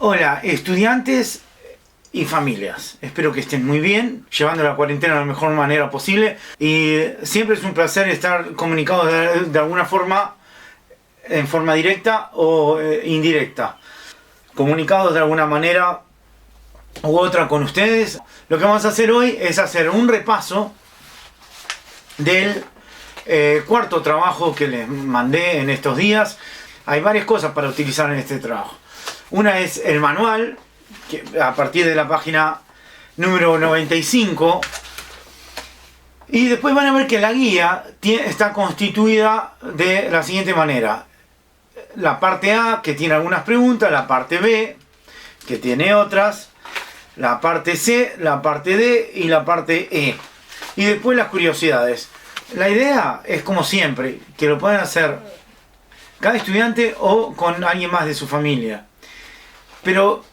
Hola, estudiantes y familias. Espero que estén muy bien, llevando la cuarentena de la mejor manera posible. Y siempre es un placer estar comunicados de alguna forma, en forma directa o indirecta. Comunicados de alguna manera u otra con ustedes. Lo que vamos a hacer hoy es hacer un repaso del cuarto trabajo que les mandé en estos días. Hay varias cosas para utilizar en este trabajo. Una es el manual, que a partir de la página número 95. Y después van a ver que la guía está constituida de la siguiente manera. La parte A, que tiene algunas preguntas, la parte B, que tiene otras, la parte C, la parte D y la parte E. Y después las curiosidades. La idea es, como siempre, que lo puedan hacer cada estudiante o con alguien más de su familia. Pero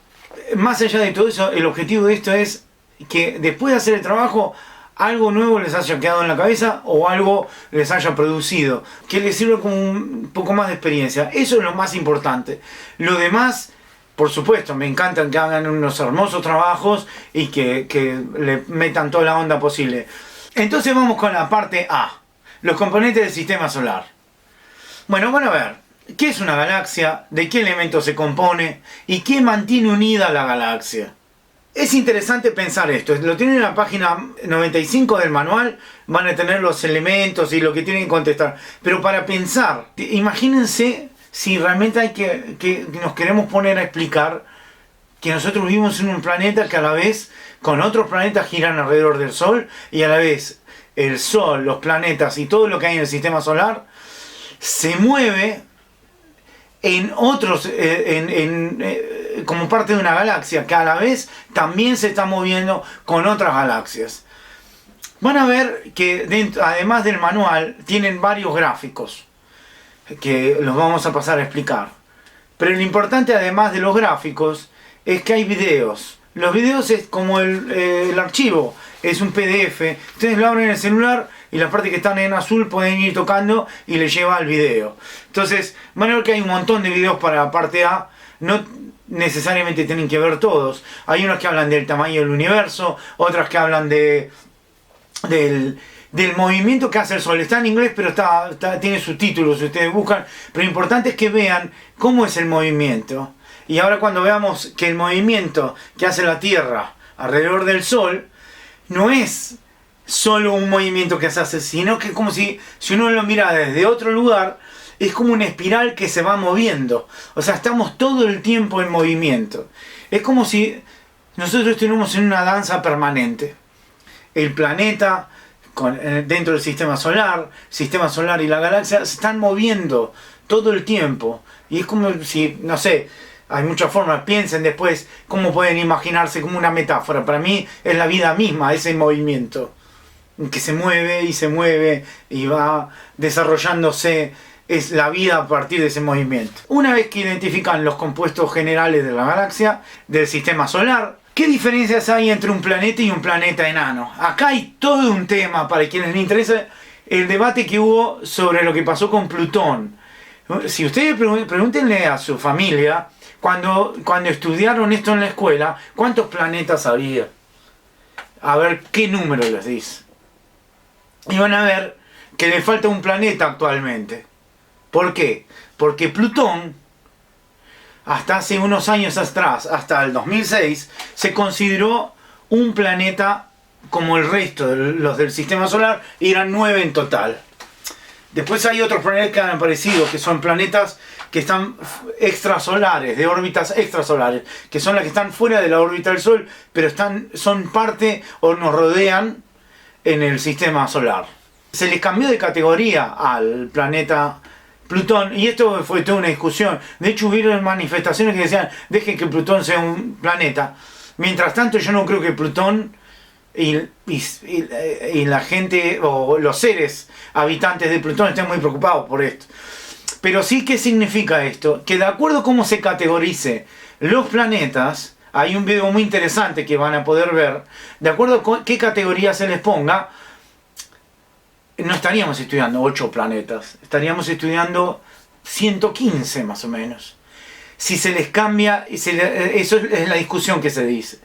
más allá de todo eso, el objetivo de esto es que después de hacer el trabajo, algo nuevo les haya quedado en la cabeza o algo les haya producido, que les sirva como un poco más de experiencia. Eso es lo más importante. Lo demás, por supuesto, me encantan que hagan unos hermosos trabajos y que le metan toda la onda posible. Entonces vamos con la parte A, los componentes del sistema solar. Bueno, van a ver. ¿Qué es una galaxia? ¿De qué elementos se compone? ¿Y qué mantiene unida la galaxia? Es interesante pensar esto. Lo tienen en la página 95 del manual. Van a tener los elementos y lo que tienen que contestar. Pero para pensar, imagínense si realmente que nos queremos poner a explicar que nosotros vivimos en un planeta que a la vez con otros planetas giran alrededor del Sol, y a la vez el Sol, los planetas y todo lo que hay en el sistema solar se mueve en otros, como parte de una galaxia que a la vez también se está moviendo con otras galaxias. Van a ver que además del manual tienen varios gráficos que los vamos a pasar a explicar. Pero lo importante, además de los gráficos, es que hay videos. Los videos es como el archivo, es un PDF. Ustedes lo abren en el celular y la parte que están en azul pueden ir tocando y les lleva al video. Entonces van a ver que hay un montón de videos para la parte A. No necesariamente tienen que ver todos. Hay unos que hablan del tamaño del universo, otras que hablan del movimiento que hace el Sol. Está en inglés, pero tiene subtítulos si ustedes buscan. Pero lo importante es que vean cómo es el movimiento. Y ahora, cuando veamos que el movimiento que hace la Tierra alrededor del Sol no es solo un movimiento que se hace, sino que es como si uno lo mira desde otro lugar, es como una espiral que se va moviendo. O sea, estamos todo el tiempo en movimiento. Es como si nosotros estuviéramos en una danza permanente. El planeta dentro del sistema solar y la galaxia se están moviendo todo el tiempo. Y es como si, no sé, hay muchas formas. Piensen después cómo pueden imaginarse como una metáfora. Para mí es la vida misma, ese movimiento que se mueve y va desarrollándose. Es la vida a partir de ese movimiento. Una vez que identifican los compuestos generales de la galaxia, del sistema solar, ¿qué diferencias hay entre un planeta y un planeta enano? Acá hay todo un tema para quienes les interesa el debate que hubo sobre lo que pasó con Plutón. Si ustedes pregúntenle a su familia, cuando estudiaron esto en la escuela, ¿cuántos planetas había? A ver qué número les dice. Y van a ver que le falta un planeta actualmente. ¿Por qué? Porque Plutón, hasta hace unos años atrás, hasta el 2006, se consideró un planeta como el resto de los del sistema solar, y eran 9 en total. Después hay otros planetas que han aparecido, que son planetas que están extrasolares, de órbitas extrasolares, que son las que están fuera de la órbita del Sol, pero son parte o nos rodean en el sistema solar. Se les cambió de categoría al planeta Plutón, y esto fue toda una discusión. De hecho, hubieron manifestaciones que decían: dejen que Plutón sea un planeta. Mientras tanto, yo no creo que Plutón y la gente o los seres habitantes de Plutón estén muy preocupados por esto. Pero sí, ¿qué significa esto? Que de acuerdo a cómo se categorice los planetas, hay un video muy interesante que van a poder ver. De acuerdo a qué categoría se les ponga, no estaríamos estudiando 8 planetas, estaríamos estudiando 115 más o menos. si se les cambia, eso es la discusión que se dice.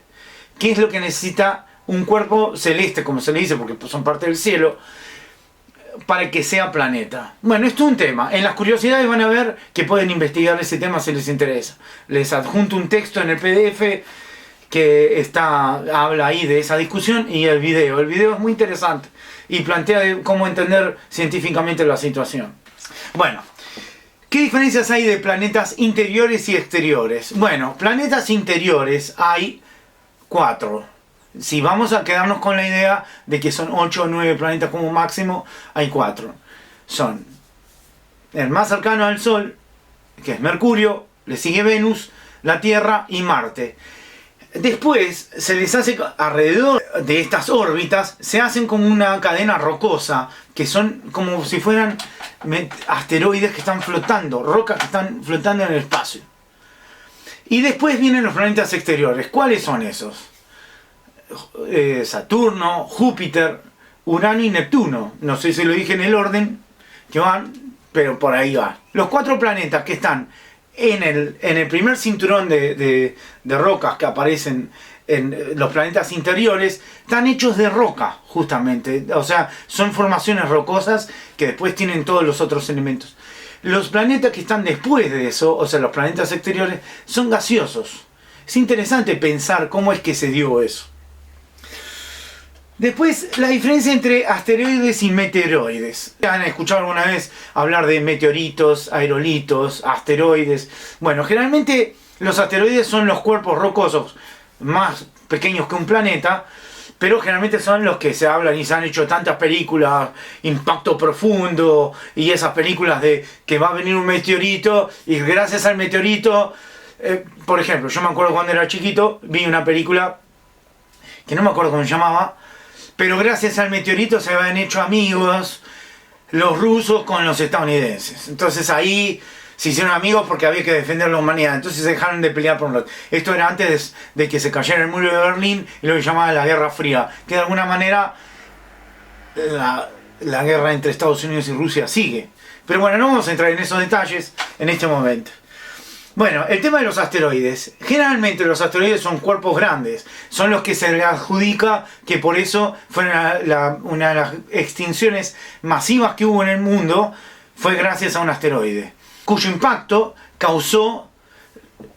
¿Qué es lo que necesita un cuerpo celeste, como se le dice, porque son parte del cielo, para que sea planeta? Bueno, esto es un tema. En las curiosidades van a ver que pueden investigar ese tema si les interesa. Les adjunto un texto en el PDF que habla ahí de esa discusión, y el video. El video es muy interesante y plantea cómo entender científicamente la situación. Bueno, ¿qué diferencias hay de planetas interiores y exteriores? Bueno, planetas interiores hay 4. Si vamos a quedarnos con la idea de que son 8 o 9 planetas como máximo, hay 4. Son el más cercano al Sol, que es Mercurio, le sigue Venus, la Tierra y Marte. Después se les hace, alrededor de estas órbitas, se hacen como una cadena rocosa, que son como si fueran asteroides que están flotando, rocas que están flotando en el espacio. Y después vienen los planetas exteriores. ¿Cuáles son esos? Saturno, Júpiter, Urano y Neptuno. No sé si lo dije en el orden que van, pero por ahí va. Los 4 planetas que están en el primer cinturón de rocas que aparecen en los planetas interiores, están hechos de roca, justamente. O sea, son formaciones rocosas que después tienen todos los otros elementos. Los planetas que están después de eso, o sea, los planetas exteriores, son gaseosos. Es interesante pensar cómo es que se dio eso. Después, la diferencia entre asteroides y meteoroides. ¿Han escuchado alguna vez hablar de meteoritos, aerolitos, asteroides? Bueno, generalmente los asteroides son los cuerpos rocosos más pequeños que un planeta, pero generalmente son los que se hablan y se han hecho tantas películas, Impacto Profundo, y esas películas de que va a venir un meteorito y gracias al meteorito... por ejemplo, yo me acuerdo cuando era chiquito, vi una película que no me acuerdo cómo se llamaba, pero gracias al meteorito se habían hecho amigos los rusos con los estadounidenses. Entonces ahí se hicieron amigos porque había que defender la humanidad. Entonces se dejaron de pelear por un lado. Esto era antes de que se cayera el muro de Berlín, y lo que llamaban la Guerra Fría. Que de alguna manera la guerra entre Estados Unidos y Rusia sigue. Pero bueno, no vamos a entrar en esos detalles en este momento. Bueno, el tema de los asteroides. Generalmente los asteroides son cuerpos grandes. Son los que se le adjudica que por eso fueron una de las extinciones masivas que hubo en el mundo, fue gracias a un asteroide, cuyo impacto causó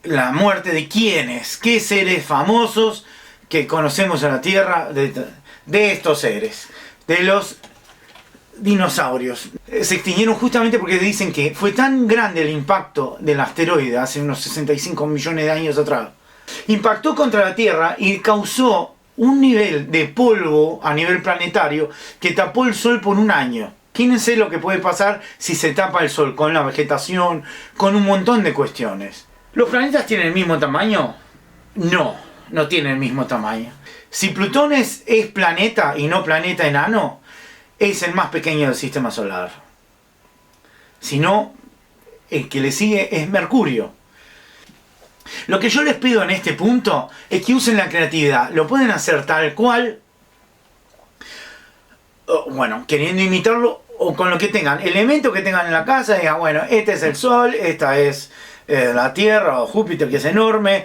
la muerte de ¿quiénes? ¿Qué seres famosos que conocemos en la Tierra de estos seres? De los dinosaurios. Se extinguieron justamente porque dicen que fue tan grande el impacto del asteroide hace unos 65 millones de años atrás. Impactó contra la Tierra y causó un nivel de polvo a nivel planetario que tapó el Sol por un año. Imagínense lo que puede pasar si se tapa el Sol, con la vegetación, con un montón de cuestiones. ¿Los planetas tienen el mismo tamaño? No, no tienen el mismo tamaño. Si Plutón es planeta y no planeta enano, es el más pequeño del sistema solar. Si no, el que le sigue es Mercurio. Lo que yo les pido en este punto es que usen la creatividad. Lo pueden hacer tal cual, bueno, queriendo imitarlo, o con lo que tengan, elementos que tengan en la casa, digan, bueno, este es el Sol, esta es la Tierra o Júpiter, que es enorme,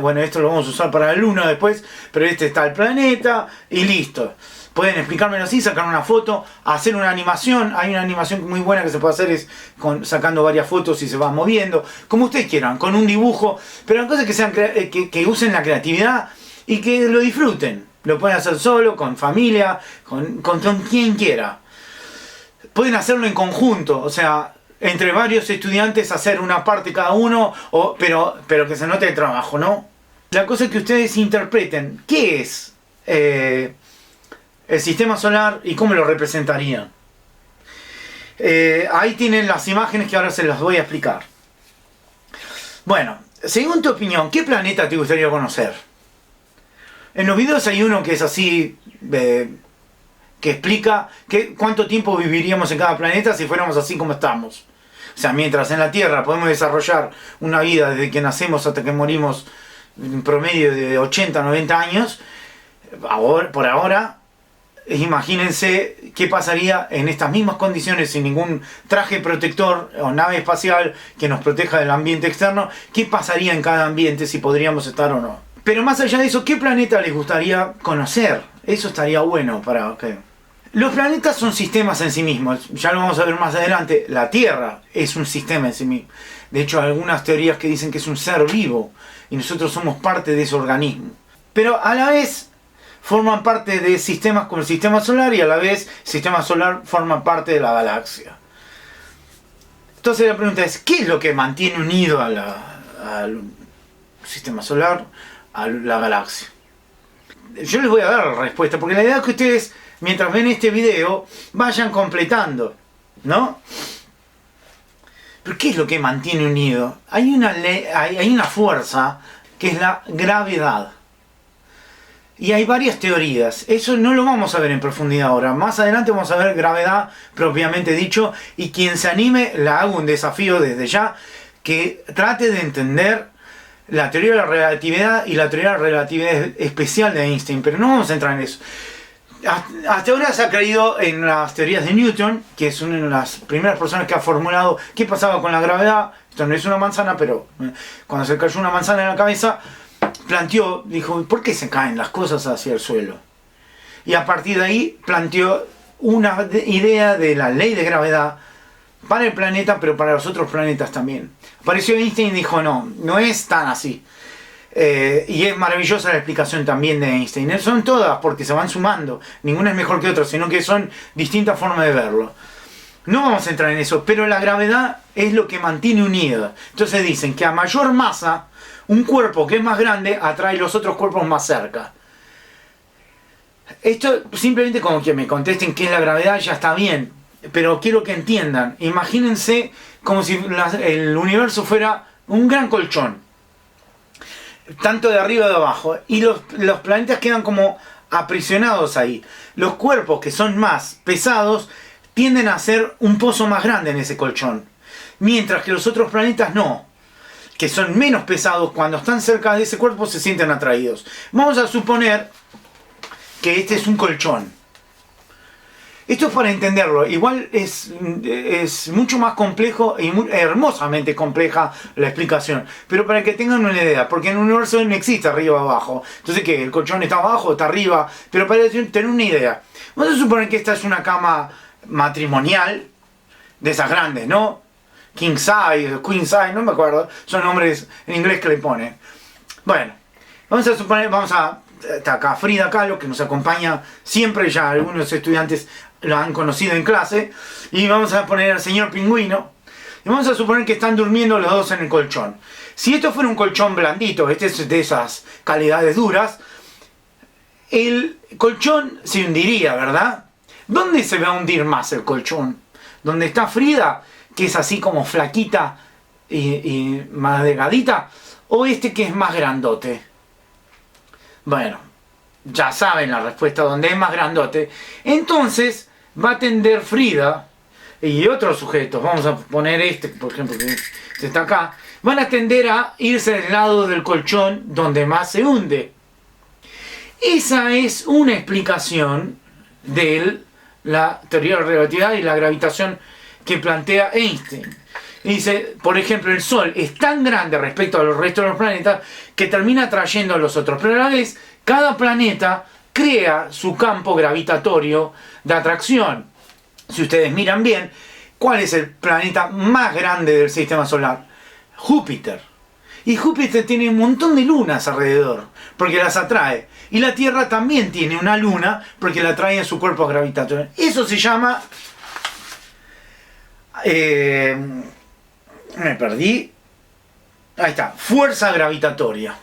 bueno, esto lo vamos a usar para la Luna después, pero este está el planeta, y listo. Pueden explicármelo así, sacar una foto, hacer una animación. Hay una animación muy buena que se puede hacer, es sacando varias fotos y se va moviendo, como ustedes quieran, con un dibujo, pero las cosas que sean que usen la creatividad y que lo disfruten. Lo pueden hacer solo, con familia, con quien quiera. Pueden hacerlo en conjunto, o sea, entre varios estudiantes hacer una parte cada uno, pero que se note el trabajo, ¿no? La cosa es que ustedes interpreten qué es el sistema solar y cómo lo representarían. Ahí tienen las imágenes que ahora se las voy a explicar. Bueno, según tu opinión, ¿qué planeta te gustaría conocer? En los videos hay uno que es así, que explica cuánto tiempo viviríamos en cada planeta si fuéramos así como estamos. O sea, mientras en la Tierra podemos desarrollar una vida desde que nacemos hasta que morimos en promedio de 80 90 años, por ahora imagínense qué pasaría en estas mismas condiciones sin ningún traje protector o nave espacial que nos proteja del ambiente externo. ¿Qué pasaría en cada ambiente, si podríamos estar o no? Pero más allá de eso, ¿qué planeta les gustaría conocer? Eso estaría bueno para que... Los planetas son sistemas en sí mismos, ya lo vamos a ver más adelante. La Tierra es un sistema en sí mismo. De hecho, hay algunas teorías que dicen que es un ser vivo y nosotros somos parte de ese organismo. Pero a la vez forman parte de sistemas como el sistema solar, y a la vez el sistema solar forma parte de la galaxia. Entonces la pregunta es, ¿qué es lo que mantiene unido al sistema solar, a la galaxia? Yo les voy a dar la respuesta, porque la idea es que ustedes, mientras ven este video, vayan completando, ¿no? ¿Pero qué es lo que mantiene unido? Hay una fuerza que es la gravedad. Y hay varias teorías. Eso no lo vamos a ver en profundidad ahora. Más adelante vamos a ver gravedad propiamente dicho. Y quien se anime, le hago un desafío desde ya, que trate de entender la teoría de la relatividad y la teoría de la relatividad especial de Einstein. Pero no vamos a entrar en eso. Hasta ahora se ha creído en las teorías de Newton, que es una de las primeras personas que ha formulado qué pasaba con la gravedad. Esto no es una manzana, pero cuando se cayó una manzana en la cabeza, planteó, dijo, ¿por qué se caen las cosas hacia el suelo? Y a partir de ahí planteó una idea de la ley de gravedad para el planeta, pero para los otros planetas también. Apareció Einstein y dijo, no es tan así. Y es maravillosa la explicación también de Einstein. Son todas porque se van sumando. Ninguna es mejor que otra, sino que son distintas formas de verlo. No vamos a entrar en eso, pero la gravedad es lo que mantiene unida. Entonces dicen que a mayor masa, un cuerpo que es más grande atrae los otros cuerpos más cerca. Esto simplemente como que me contesten qué es la gravedad ya está bien, pero quiero que entiendan. Imagínense como si el universo fuera un gran colchón, tanto de arriba y de abajo, y los planetas quedan como aprisionados ahí. Los cuerpos que son más pesados tienden a ser un pozo más grande en ese colchón, mientras que los otros planetas no, que son menos pesados. Cuando están cerca de ese cuerpo se sienten atraídos. Vamos a suponer que este es un colchón. Esto es para entenderlo. Igual es mucho más complejo y hermosamente compleja la explicación. Pero para que tengan una idea, porque en el universo no existe arriba o abajo. Entonces, ¿qué? ¿El colchón está abajo o está arriba? Pero para tener una idea. Vamos a suponer que esta es una cama matrimonial, de esas grandes, ¿no? King size, queen size, no me acuerdo. Son nombres en inglés que le ponen. Bueno, vamos a suponer, está acá Frida Kahlo, que nos acompaña siempre, ya algunos estudiantes lo han conocido en clase, y vamos a poner al señor Pingüino, y vamos a suponer que están durmiendo los dos en el colchón. Si esto fuera un colchón blandito, este es de esas calidades duras, el colchón se hundiría, ¿verdad? ¿Dónde se va a hundir más el colchón? ¿Dónde está Frida, que es así como flaquita y más delgadita? ¿O este que es más grandote? Bueno, ya saben la respuesta, donde es más grandote. Entonces va a tender Frida y otros sujetos, vamos a poner este, por ejemplo, que está acá, van a tender a irse del lado del colchón donde más se hunde. Esa es una explicación de la teoría de la relatividad y la gravitación que plantea Einstein. Dice, por ejemplo, el Sol es tan grande respecto a los restos de los planetas que termina atrayendo a los otros, pero a la vez cada planeta crea su campo gravitatorio de atracción. Si ustedes miran bien, ¿cuál es el planeta más grande del sistema solar? Júpiter. Y Júpiter tiene un montón de lunas alrededor, porque las atrae. Y la Tierra también tiene una luna, porque la atrae en su cuerpo gravitatorio. Eso se llama... me perdí. Ahí está, fuerza gravitatoria.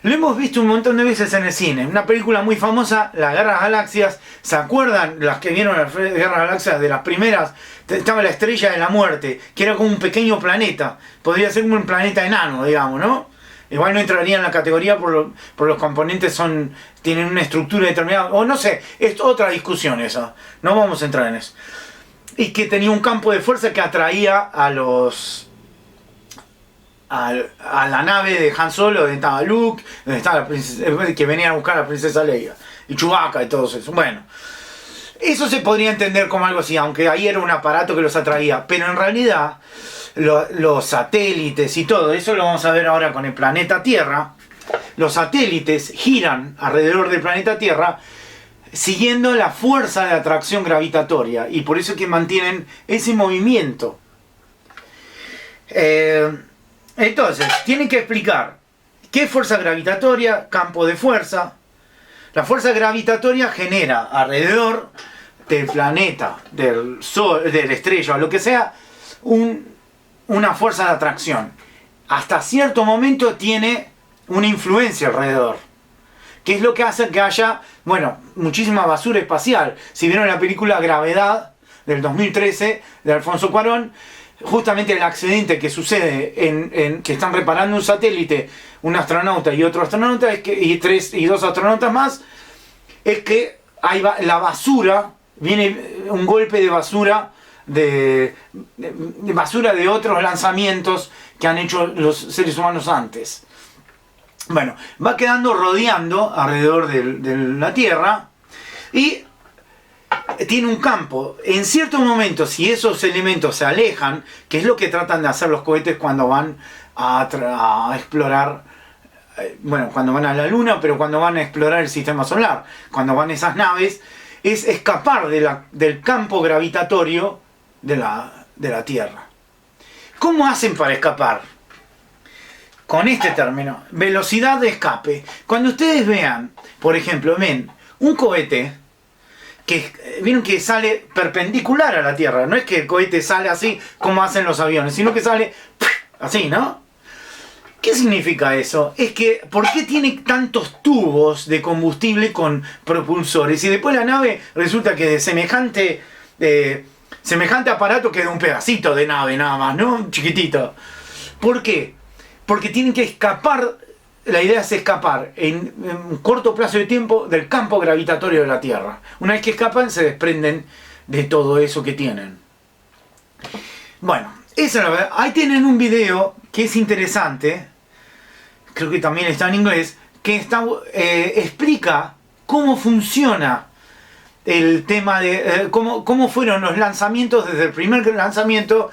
Lo hemos visto un montón de veces en el cine. Una película muy famosa, La Guerra de las Galaxias. ¿Se acuerdan? Las que vieron la Guerra de las Galaxias, de las primeras, estaba la Estrella de la Muerte, que era como un pequeño planeta. Podría ser como un planeta enano, digamos, ¿no? Igual no entraría en la categoría por los componentes tienen una estructura determinada. O no sé, es otra discusión esa. No vamos a entrar en eso. Y que tenía un campo de fuerza que atraía a la nave de Han Solo, donde estaba Luke, donde estaba la princesa, que venía a buscar a la princesa Leia, y Chewbacca y todo eso. Bueno, Eso se podría entender como algo así, aunque ahí era un aparato que los atraía. Pero en realidad, los satélites y todo, eso lo vamos a ver ahora con el planeta Tierra. Los satélites giran alrededor del planeta Tierra siguiendo la fuerza de atracción gravitatoria. Y por eso es que mantienen ese movimiento. Entonces, tienen que explicar qué es fuerza gravitatoria, campo de fuerza. La fuerza gravitatoria genera alrededor del planeta, del sol, de la estrella o lo que sea, una fuerza de atracción. Hasta cierto momento tiene una influencia alrededor, que es lo que hace que haya, bueno, muchísima basura espacial. Si vieron la película Gravedad del 2013 de Alfonso Cuarón, justamente el accidente que sucede en que están reparando un satélite, un astronauta y otro astronauta, y dos astronautas más, es que la basura, viene un golpe de basura de basura de otros lanzamientos que han hecho los seres humanos antes. Bueno, va quedando rodeando alrededor de la Tierra y tiene un campo. En cierto momento, si esos elementos se alejan, que es lo que tratan de hacer los cohetes cuando van a explorar, bueno, cuando van a la Luna, pero cuando van a explorar el sistema solar, cuando van esas naves, es escapar del campo gravitatorio de la Tierra. ¿Cómo hacen para escapar? Con este término, velocidad de escape. Cuando ustedes vean, por ejemplo, ven un cohete vieron que sale perpendicular a la Tierra. No es que el cohete sale así como hacen los aviones, sino que sale así, ¿no? ¿Qué significa eso? Es que, ¿por qué tiene tantos tubos de combustible con propulsores? Y después la nave resulta que de semejante aparato queda un pedacito de nave nada más, ¿no? Chiquitito. ¿Por qué? Porque tienen que escapar, la idea es escapar en un corto plazo de tiempo del campo gravitatorio de la Tierra. Una vez que escapan se desprenden de todo eso que tienen. Bueno, esa es la verdad. Ahí tienen un video que es interesante, creo que también está en inglés, que explica cómo funciona el tema de cómo fueron los lanzamientos desde el primer lanzamiento,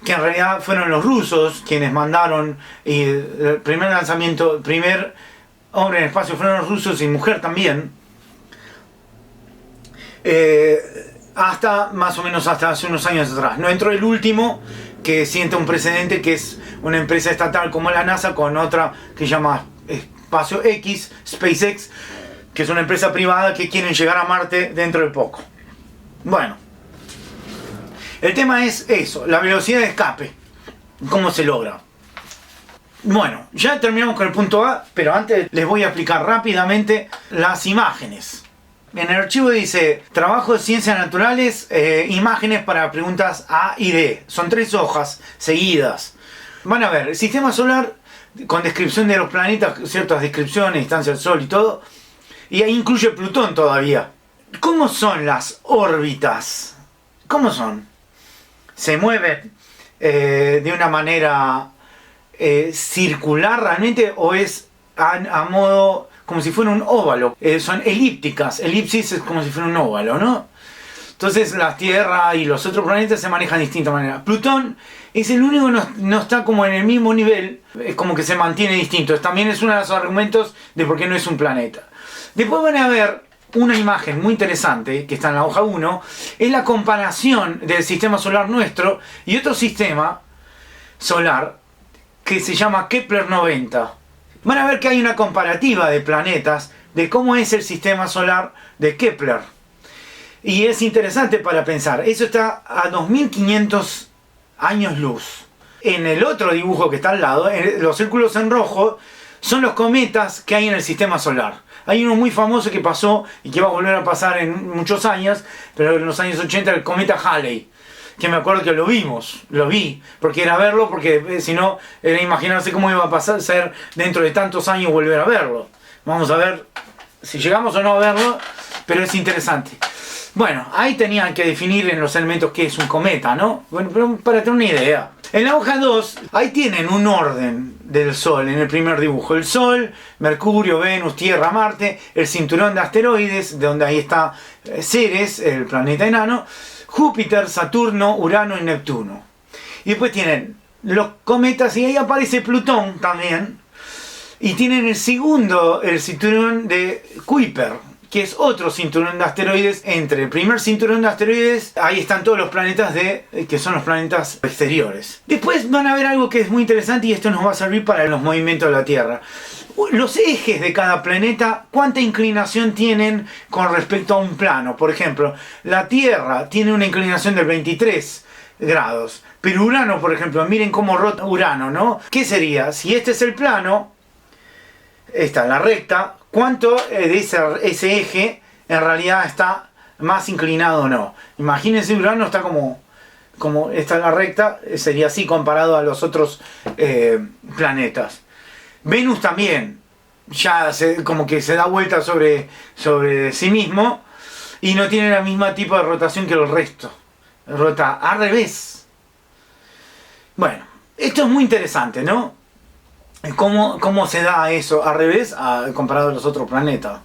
que en realidad fueron los rusos quienes mandaron el primer lanzamiento, el primer hombre en el espacio fueron los rusos y mujer también, hasta más o menos hasta hace unos años atrás. No entró el último, que sienta un precedente, que es una empresa estatal como la NASA con otra que se llama Espacio X, SpaceX, que es una empresa privada que quieren llegar a Marte dentro de poco. Bueno, el tema es eso, la velocidad de escape. ¿Cómo se logra? Bueno, ya terminamos con el punto A, pero antes les voy a explicar rápidamente las imágenes. En el archivo dice, trabajo de ciencias naturales, imágenes para preguntas A y D. Son 3 hojas seguidas. Van a ver, el sistema solar con descripción de los planetas, ciertas descripciones, distancia del Sol y todo. Y ahí incluye Plutón todavía. ¿Cómo son las órbitas? ¿Cómo son? ¿Se mueven de una manera circular realmente o es a modo como si fuera un óvalo? Son elípticas. Elipsis es como si fuera un óvalo, ¿no? Entonces la Tierra y los otros planetas se manejan de distinta manera. Plutón es el único que no está como en el mismo nivel, es como que se mantiene distinto. También es uno de los argumentos de por qué no es un planeta. Después van a ver una imagen muy interesante que está en la hoja 1, es la comparación del sistema solar nuestro y otro sistema solar que se llama Kepler 90. Van a ver que hay una comparativa de planetas de cómo es el sistema solar de Kepler. Y es interesante para pensar. Eso está a 2500 años luz. En el otro dibujo que está al lado, los círculos en rojo son los cometas que hay en el sistema solar. Hay uno muy famoso que pasó y que va a volver a pasar en muchos años, pero en los años 80, el cometa Halley, que me acuerdo que lo vi, porque era verlo, porque si no, era imaginarse cómo iba a pasar, ser dentro de tantos años volver a verlo. Vamos a ver si llegamos o no a verlo, pero es interesante. Bueno, ahí tenían que definir en los elementos qué es un cometa, ¿no? Bueno, pero para tener una idea. En la hoja 2, ahí tienen un orden del Sol en el primer dibujo. El Sol, Mercurio, Venus, Tierra, Marte, el cinturón de asteroides, de donde ahí está Ceres, el planeta enano, Júpiter, Saturno, Urano y Neptuno. Y después tienen los cometas y ahí aparece Plutón también. Y tienen el cinturón de Kuiper, que es otro cinturón de asteroides. Entre el primer cinturón de asteroides, ahí están todos los planetas que son los planetas exteriores. Después van a ver algo que es muy interesante y esto nos va a servir para los movimientos de la Tierra. Los ejes de cada planeta, ¿cuánta inclinación tienen con respecto a un plano? Por ejemplo, la Tierra tiene una inclinación del 23 grados, pero Urano, por ejemplo, miren cómo rota Urano, ¿no? ¿Qué sería? Si este es el plano, esta, la recta, ¿cuánto de ese eje en realidad está más inclinado o no? Imagínense, Urano está como esta la recta, sería así comparado a los otros planetas. Venus también, ya como que se da vuelta sobre sí mismo y no tiene la misma tipo de rotación que el resto. Rota al revés. Bueno, esto es muy interesante, ¿no? ¿Cómo se da eso al revés comparado a los otros planetas?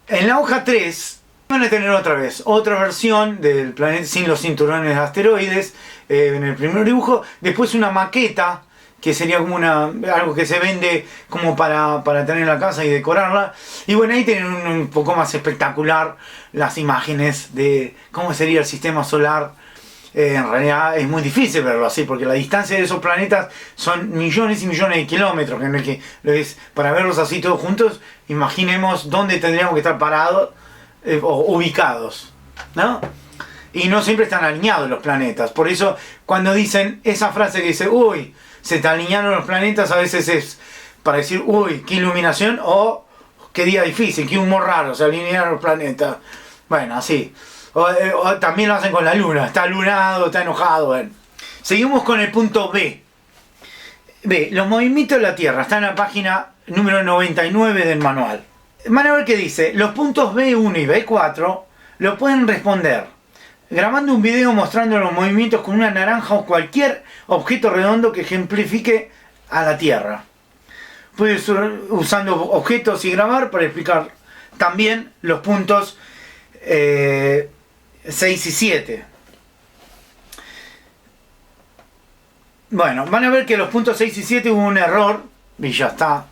En la hoja 3 van a tener otra versión del planeta sin los cinturones de asteroides en el primer dibujo. Después una maqueta, que sería como algo que se vende como para tener en la casa y decorarla. Y bueno, ahí tienen un poco más espectacular las imágenes de cómo sería el sistema solar. En realidad es muy difícil verlo así, porque la distancia de esos planetas son millones y millones de kilómetros. En el que para verlos así todos juntos, imaginemos dónde tendríamos que estar parados o ubicados, ¿no? Y no siempre están alineados los planetas. Por eso cuando dicen esa frase que dice, uy, se te alinearon los planetas, a veces es para decir, uy, qué iluminación, o qué día difícil, qué humor raro, se alinearon los planetas. Bueno, así. O también lo hacen con la luna, está lunado, está enojado. Bueno. Seguimos con el punto B. B, los movimientos de la Tierra, está en la página número 99 del manual. Van a ver que dice, los puntos B1 y B4 lo pueden responder grabando un video mostrando los movimientos con una naranja o cualquier objeto redondo que ejemplifique a la Tierra. Puedes usando objetos y grabar para explicar también los puntos 6 y 7. Bueno, van a ver que los puntos 6 y 7 hubo un error y ya está.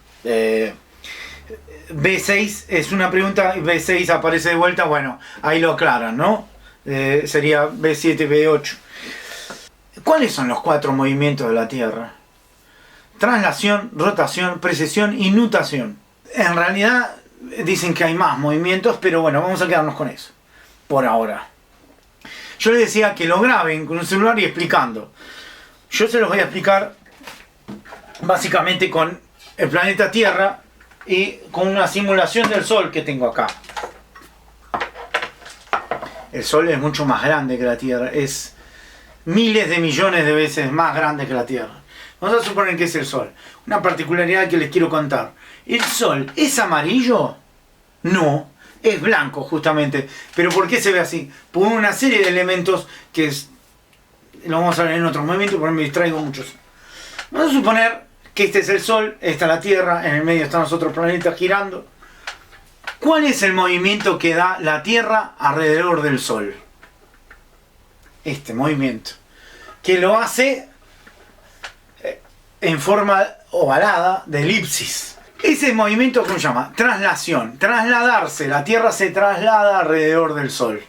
B6 es una pregunta y B6 aparece de vuelta. Bueno, ahí lo aclaran, ¿no? Sería B7 y B8. ¿Cuáles son los 4 movimientos de la Tierra? Traslación, rotación, precesión y nutación. En realidad dicen que hay más movimientos, pero bueno, vamos a quedarnos con eso por ahora. Yo les decía que lo graben con un celular y explicando. Yo se los voy a explicar básicamente con el planeta Tierra y con una simulación del Sol que tengo acá. El Sol es mucho más grande que la Tierra, es miles de millones de veces más grande que la Tierra. Vamos a suponer que es el Sol. Una particularidad que les quiero contar. ¿El Sol es amarillo? No. Es blanco, justamente. ¿Pero por qué se ve así? Por una serie de elementos que lo vamos a ver en otros momentos, porque me distraigo mucho. Vamos a suponer que este es el Sol, esta es la Tierra, en el medio están los otros planetas girando. ¿Cuál es el movimiento que da la Tierra alrededor del Sol? Este movimiento. Que lo hace en forma ovalada de elipsis. Ese movimiento, ¿cómo se llama? Traslación. Trasladarse. La Tierra se traslada alrededor del Sol.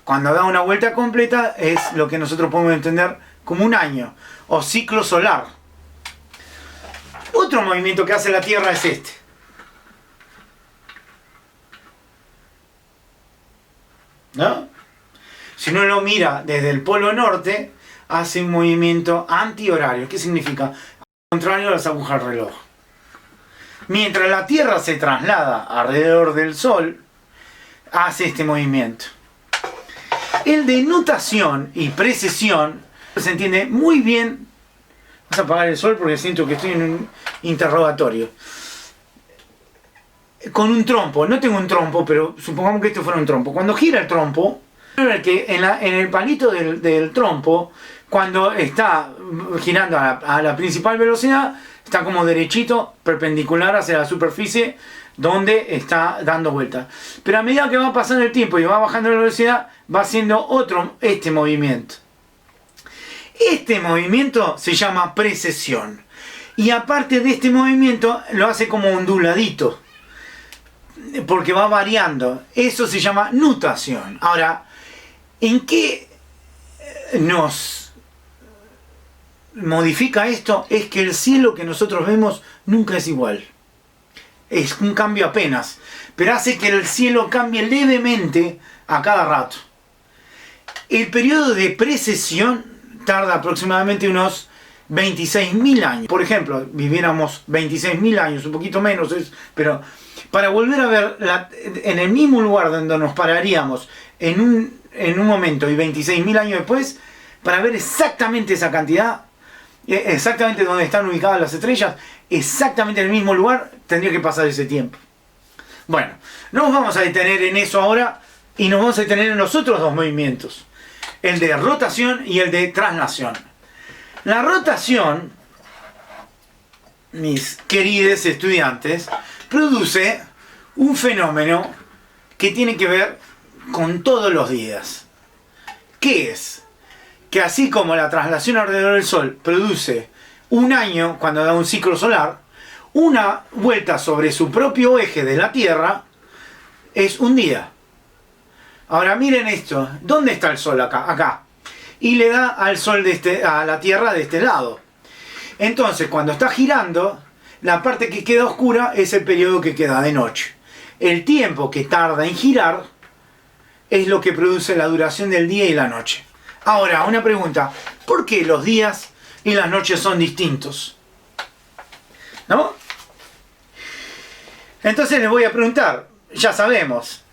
Cuando da una vuelta completa es lo que nosotros podemos entender como un año o ciclo solar. Otro movimiento que hace la Tierra es este. ¿No? Si uno lo mira desde el polo norte, hace un movimiento antihorario. ¿Qué significa? Contrario a las agujas del reloj. Mientras la Tierra se traslada alrededor del Sol, hace este movimiento. El de nutación y precesión se entiende muy bien. Vamos a apagar el sol porque siento que estoy en un interrogatorio. Con un trompo, no tengo un trompo, pero supongamos que esto fuera un trompo. Cuando gira el trompo, que en el palito del trompo, cuando está girando a la principal velocidad, está como derechito, perpendicular hacia la superficie donde está dando vueltas. Pero a medida que va pasando el tiempo y va bajando la velocidad, va haciendo este movimiento. Este movimiento se llama precesión. Y aparte de este movimiento, lo hace como onduladito, porque va variando. Eso se llama nutación. Ahora, ¿en qué nos modifica esto? Es que el cielo que nosotros vemos nunca es igual. Es un cambio apenas, pero hace que el cielo cambie levemente a cada rato. El periodo de precesión tarda aproximadamente unos 26.000 años. Por ejemplo, viviéramos 26.000 años, un poquito menos, pero para volver a ver en el mismo lugar donde nos pararíamos en un momento y 26.000 años después, para ver exactamente esa cantidad, exactamente donde están ubicadas las estrellas, exactamente en el mismo lugar, tendría que pasar ese tiempo. Bueno, no nos vamos a detener en eso ahora y nos vamos a detener en los otros dos movimientos, el de rotación y el de traslación. La rotación, mis queridos estudiantes, produce un fenómeno que tiene que ver con todos los días. ¿Qué es? Que así como la traslación alrededor del Sol produce un año cuando da un ciclo solar, una vuelta sobre su propio eje de la Tierra es un día. Ahora miren esto, ¿dónde está el Sol acá? Acá. Y le da al Sol a la Tierra de este lado. Entonces, cuando está girando, la parte que queda oscura es el periodo que queda de noche. El tiempo que tarda en girar es lo que produce la duración del día y la noche. Ahora, una pregunta, ¿por qué los días y las noches son distintos? ¿No? Entonces les voy a preguntar, ya sabemos,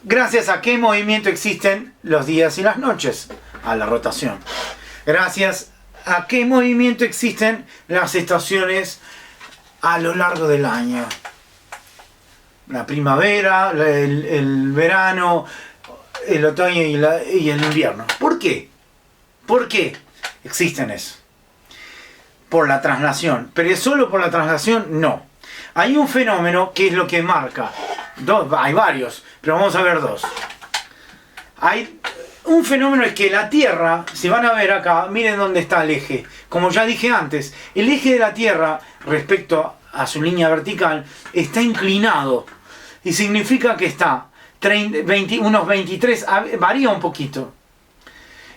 ¿gracias a qué movimiento existen los días y las noches? A la rotación. ¿Gracias a qué movimiento existen las estaciones a lo largo del año? La primavera, el verano, el otoño y el invierno. ¿Por qué? ¿Por qué existen eso? Por la traslación. ¿Pero es solo por la traslación? No. Hay un fenómeno que es lo que marca. Hay varios, pero vamos a ver dos. Hay un fenómeno es que la Tierra, si van a ver acá, miren dónde está el eje. Como ya dije antes, el eje de la Tierra respecto a su línea vertical está inclinado. Y significa que está unos 23, varía un poquito.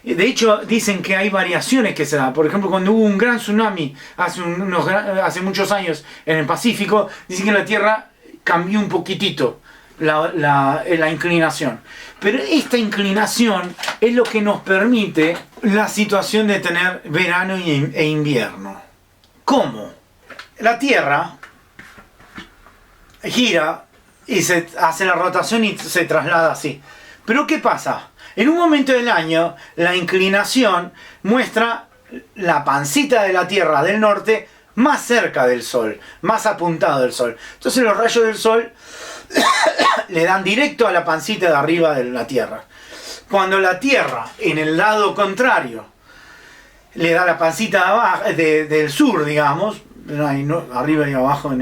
De hecho, dicen que hay variaciones que se dan. Por ejemplo, cuando hubo un gran tsunami hace muchos años en el Pacífico, dicen que la Tierra cambió un poquitito la inclinación. Pero esta inclinación es lo que nos permite la situación de tener verano e invierno. ¿Cómo? La Tierra gira y se hace la rotación y se traslada así. Pero ¿qué pasa? En un momento del año, la inclinación muestra la pancita de la Tierra del norte más cerca del Sol, más apuntado del Sol. Entonces los rayos del Sol le dan directo a la pancita de arriba de la Tierra. Cuando la Tierra, en el lado contrario, le da la pancita de abajo, del sur, digamos, arriba y abajo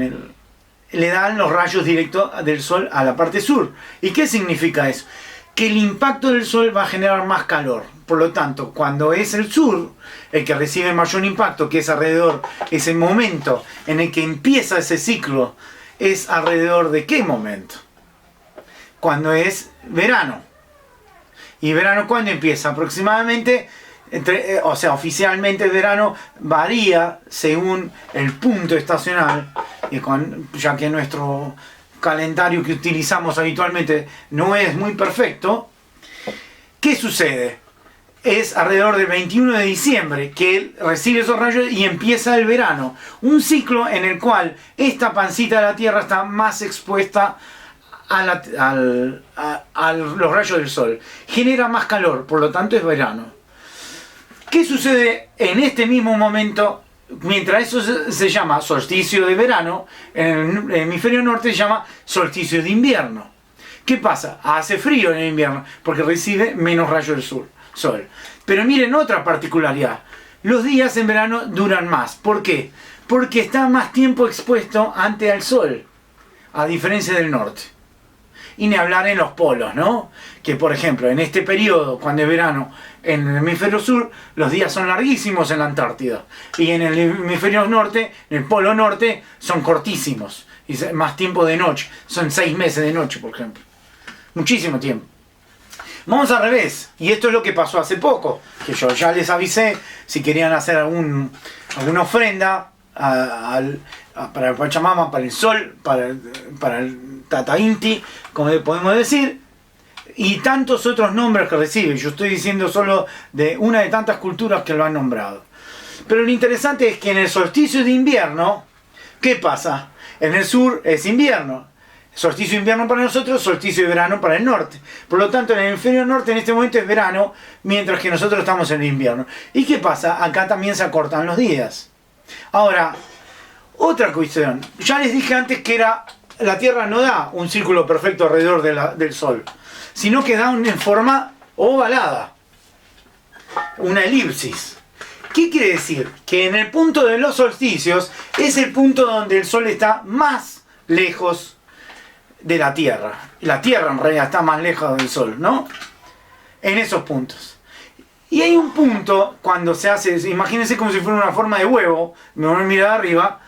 le dan los rayos directos del Sol a la parte sur. ¿Y qué significa eso? Que el impacto del Sol va a generar más calor. Por lo tanto, cuando es el sur el que recibe mayor impacto, que es alrededor, ese momento en el que empieza ese ciclo, es alrededor de ¿qué momento? Cuando es verano. ¿Y verano cuándo empieza? Aproximadamente, oficialmente el verano varía según el punto estacional, ya que nuestro calendario que utilizamos habitualmente no es muy perfecto. ¿Qué sucede? Es alrededor del 21 de diciembre que él recibe esos rayos y empieza el verano. Un ciclo en el cual esta pancita de la Tierra está más expuesta a los rayos del Sol. Genera más calor, por lo tanto es verano. ¿Qué sucede en este mismo momento? Mientras eso se llama solsticio de verano, en el hemisferio norte se llama solsticio de invierno. ¿Qué pasa? Hace frío en el invierno porque recibe menos rayos del sol. Pero miren otra particularidad. Los días en verano duran más. ¿Por qué? Porque está más tiempo expuesto ante el sol, a diferencia del norte. Y ni hablar en los polos, ¿no? Que por ejemplo, en este periodo, cuando es verano en el hemisferio sur, los días son larguísimos en la Antártida. Y en el hemisferio norte, en el polo norte, son cortísimos. Y más tiempo de noche. Son 6 meses de noche, por ejemplo. Muchísimo tiempo. Vamos al revés. Y esto es lo que pasó hace poco. Que yo ya les avisé si querían hacer alguna ofrenda para el Pachamama, para el sol, para el Tata Inti, como podemos decir, y tantos otros nombres que recibe. Yo estoy diciendo solo de una de tantas culturas que lo han nombrado. Pero lo interesante es que en el solsticio de invierno, ¿qué pasa? En el sur es invierno. Solsticio de invierno para nosotros, solsticio de verano para el norte. Por lo tanto, en el hemisferio norte en este momento es verano, mientras que nosotros estamos en el invierno. ¿Y qué pasa? Acá también se acortan los días. Ahora, otra cuestión. Ya les dije antes que la Tierra no da un círculo perfecto alrededor del Sol, sino que da en forma ovalada, una elipsis. ¿Qué quiere decir? Que en el punto de los solsticios es el punto donde el Sol está más lejos de la Tierra. La Tierra en realidad está más lejos del Sol, ¿no? En esos puntos. Y hay un punto cuando se hace, imagínense como si fuera una forma de huevo, me voy a mirar arriba,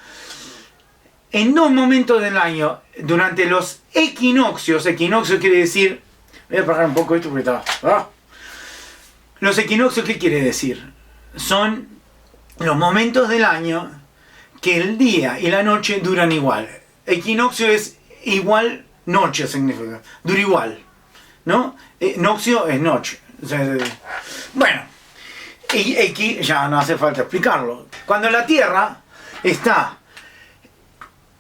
en 2 momentos del año, durante los equinoccios quiere decir, voy a apagar un poco esto porque está... Los equinoccios, ¿qué quiere decir? Son los momentos del año que el día y la noche duran igual. Equinoccio es igual, noche significa, dura igual, ¿no? Noccio es noche. O sea, bueno, y ya no hace falta explicarlo. Cuando la Tierra está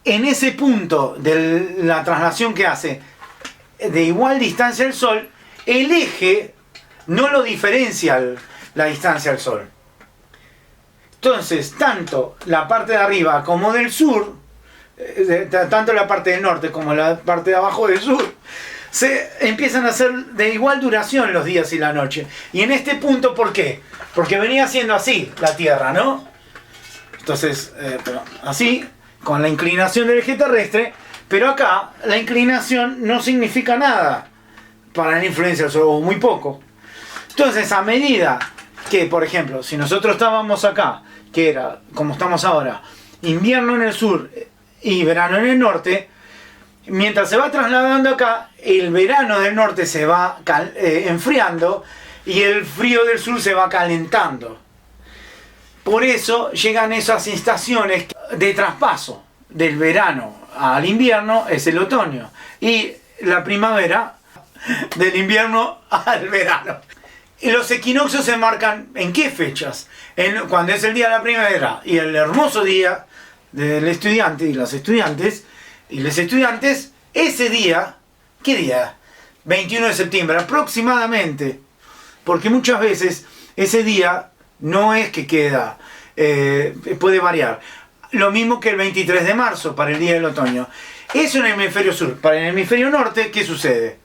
en ese punto de la traslación que hace de igual distancia al Sol, el eje no lo diferencia la distancia al Sol. Entonces, tanto la parte de arriba como del sur, tanto la parte del norte como la parte de abajo del sur, se empiezan a hacer de igual duración los días y la noche. Y en este punto, ¿por qué? Porque venía siendo así la Tierra, ¿no? Entonces, así, con la inclinación del eje terrestre, pero acá la inclinación no significa nada para la influencia del Sol, o muy poco. Entonces, a medida que, por ejemplo, si nosotros estábamos acá, que era, como estamos ahora, invierno en el sur y verano en el norte, mientras se va trasladando acá, el verano del norte se va enfriando y el frío del sur se va calentando. Por eso llegan esas estaciones de traspaso del verano al invierno, es el otoño, y la primavera del invierno al verano. Y los equinoccios se marcan ¿en qué fechas? Cuando es el día de la primavera y el hermoso día del estudiante y las estudiantes, ese día, ¿qué día? 21 de septiembre aproximadamente, porque muchas veces ese día no es que queda, puede variar. Lo mismo que el 23 de marzo para el día del otoño. Eso en el hemisferio sur. Para el hemisferio norte, ¿qué sucede?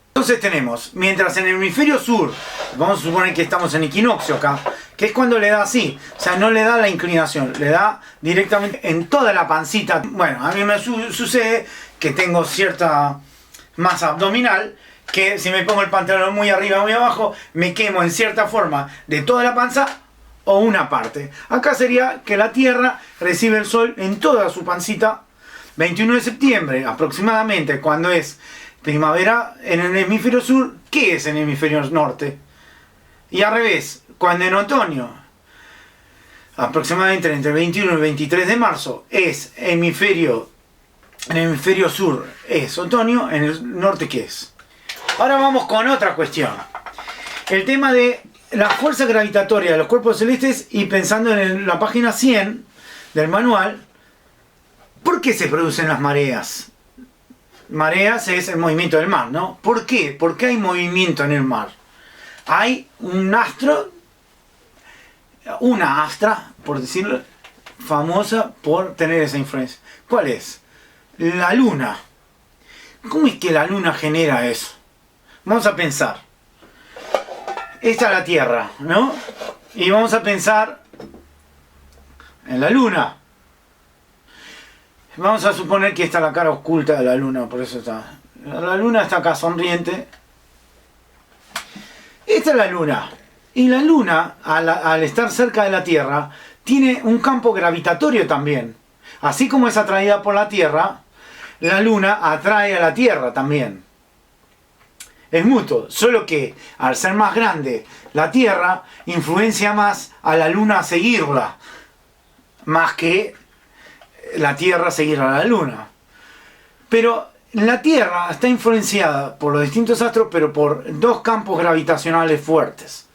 Entonces tenemos, mientras en el hemisferio sur, vamos a suponer que estamos en equinoccio acá, que es cuando le da así, o sea, no le da la inclinación, le da directamente en toda la pancita. Bueno, a mí me sucede que tengo cierta masa abdominal, que si me pongo el pantalón muy arriba, muy abajo, me quemo en cierta forma de toda la panza o una parte. Acá sería que la Tierra recibe el Sol en toda su pancita, 21 de septiembre aproximadamente, cuando es primavera en el hemisferio sur. ¿Qué es en el hemisferio norte? Y al revés, cuando en otoño, aproximadamente entre el 21 y el 23 de marzo, es hemisferio, en el hemisferio sur es otoño, en el norte ¿qué es? Ahora vamos con otra cuestión. El tema de la fuerza gravitatoria de los cuerpos celestes, y pensando en la página 100 del manual, ¿por qué se producen las mareas? Mareas es el movimiento del mar, ¿no? ¿Por qué? ¿Por qué hay movimiento en el mar? Hay un astro, una astra, por decirlo, famosa por tener esa influencia. ¿Cuál es? La luna. ¿Cómo es que la luna genera eso? Vamos a pensar. esta es la Tierra, ¿no? Y vamos a pensar en la Luna. Vamos a suponer que esta es la cara oculta de la Luna, por eso está. La Luna está acá sonriente. Esta es la Luna. Y la Luna, al estar cerca de la Tierra, tiene un campo gravitatorio también. Así como es atraída por la Tierra, la Luna atrae a la Tierra también. Es mutuo, solo que al ser más grande la Tierra influencia más a la Luna a seguirla, más que la Tierra seguir a la Luna. Pero la Tierra está influenciada por los distintos astros, pero por dos campos gravitacionales fuertes.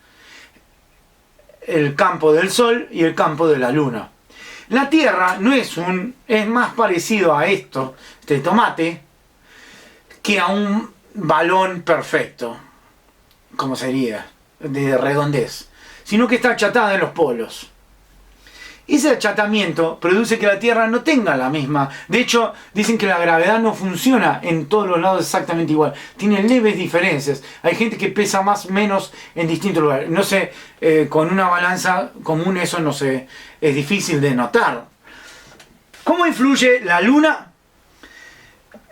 El campo del Sol y el campo de la Luna. La Tierra no es más parecido a este tomate, que a un balón perfecto, como sería, de redondez, sino que está achatada en los polos. Ese achatamiento produce que la Tierra no tenga la misma. De hecho, dicen que la gravedad no funciona en todos los lados exactamente igual. Tiene leves diferencias. Hay gente que pesa más o menos en distintos lugares. No sé, con una balanza común eso no sé, es difícil de notar. ¿Cómo influye la Luna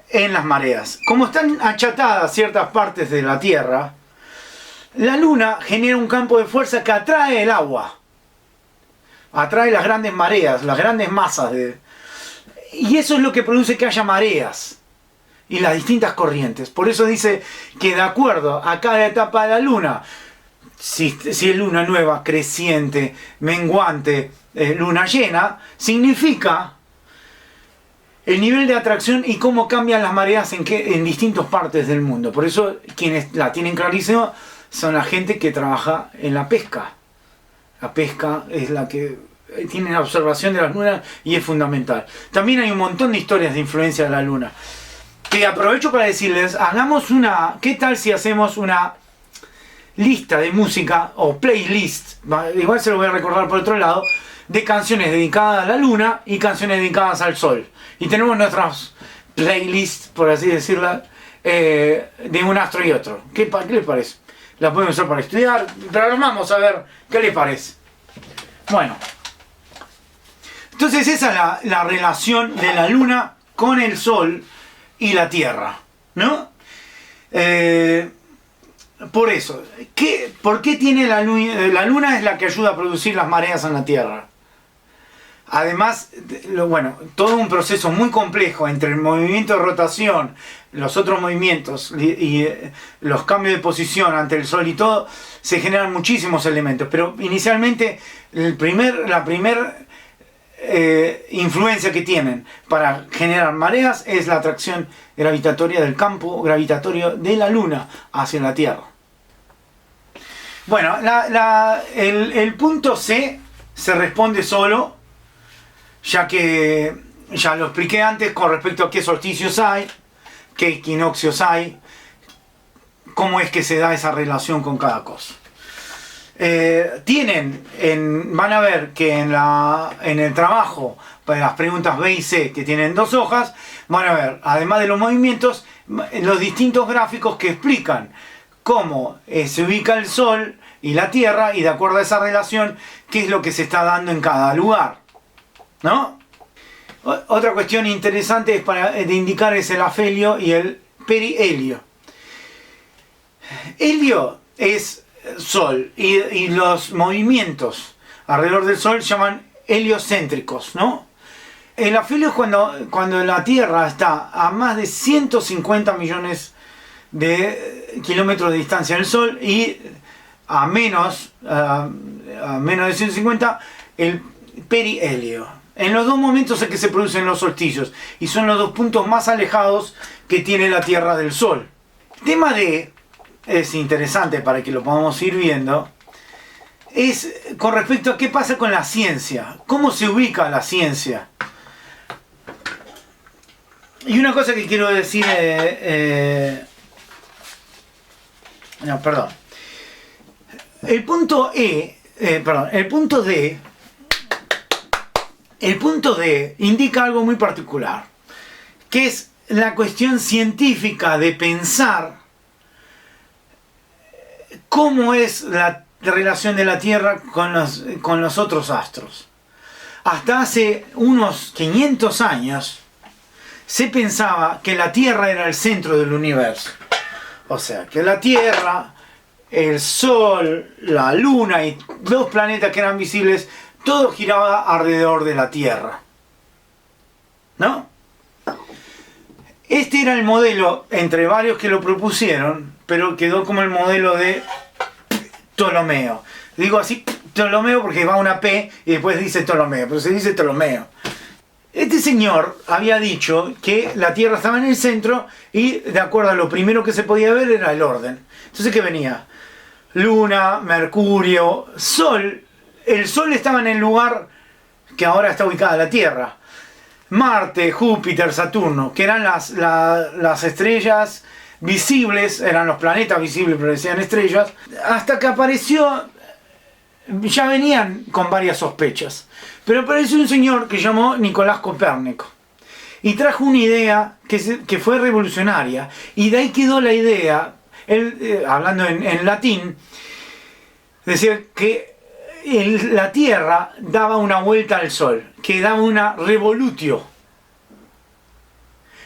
en las mareas? Como están achatadas ciertas partes de la Tierra, la Luna genera un campo de fuerza que atrae el agua. Atrae las grandes mareas, las grandes masas. Y eso es lo que produce que haya mareas y las distintas corrientes. Por eso dice que de acuerdo a cada etapa de la Luna, si es luna nueva, creciente, menguante, luna llena, significa el nivel de atracción y cómo cambian las mareas en distintas partes del mundo. Por eso quienes la tienen clarísimo son la gente que trabaja en la pesca. La pesca es la que tiene la observación de las lunas y es fundamental. También hay un montón de historias de influencia de la Luna. Que aprovecho para decirles, ¿qué tal si hacemos una lista de música o playlist? Igual se lo voy a recordar por otro lado, de canciones dedicadas a la Luna y canciones dedicadas al Sol. Y tenemos nuestras playlists, por así decirlo, de un astro y otro. ¿Qué les parece? La podemos usar para estudiar, pero vamos a ver qué les parece. Bueno, entonces esa es la relación de la Luna con el Sol y la Tierra, ¿no? Por eso, ¿por qué tiene la Luna es la que ayuda a producir las mareas en la Tierra? Además, todo un proceso muy complejo entre el movimiento de rotación, los otros movimientos y los cambios de posición ante el Sol y todo, se generan muchísimos elementos. Pero inicialmente, la primera influencia que tienen para generar mareas es la atracción gravitatoria del campo gravitatorio de la Luna hacia la Tierra. Bueno, el punto C se responde solo, ya que ya lo expliqué antes con respecto a qué solsticios hay, qué equinoccios hay, cómo es que se da esa relación con cada cosa. Van a ver que en el trabajo, para las preguntas B y C, que tienen 2 hojas, van a ver, además de los movimientos, los distintos gráficos que explican cómo se ubica el Sol y la Tierra, y de acuerdo a esa relación, qué es lo que se está dando en cada lugar, ¿no? Otra cuestión interesante de indicar es el afelio y el perihelio. Helio es Sol y los movimientos alrededor del Sol se llaman heliocéntricos, ¿no? El afelio es cuando la Tierra está a más de 150 millones de kilómetros de distancia del Sol y a menos de 150 el perihelio. En los dos momentos en que se producen los solsticios y son los 2 puntos más alejados que tiene la Tierra del Sol. El tema D es interesante para que lo podamos ir viendo, es con respecto a qué pasa con la ciencia, cómo se ubica la ciencia. Y una cosa que quiero decir, el punto D indica algo muy particular, que es la cuestión científica de pensar cómo es la relación de la Tierra con los otros astros. Hasta hace unos 500 años se pensaba que la Tierra era el centro del universo. O sea, que la Tierra, el Sol, la Luna y dos planetas que eran visibles, todo giraba alrededor de la Tierra. ¿No? Este era el modelo, entre varios que lo propusieron, pero quedó como el modelo de Ptolomeo. Digo así Ptolomeo porque va una P y después dice Ptolomeo, pero se dice Ptolomeo. Este señor había dicho que la Tierra estaba en el centro y de acuerdo a lo primero que se podía ver era el orden. Entonces, ¿qué venía? Luna, Mercurio, Sol. El Sol estaba en el lugar que ahora está ubicada la Tierra. Marte, Júpiter, Saturno, que eran las estrellas visibles, eran los planetas visibles, pero decían estrellas, hasta que apareció, ya venían con varias sospechas, pero apareció un señor que llamó Nicolás Copérnico y trajo una idea que fue revolucionaria, y de ahí quedó la idea, él, hablando en latín, decía que la Tierra daba una vuelta al Sol, que daba una revolutio.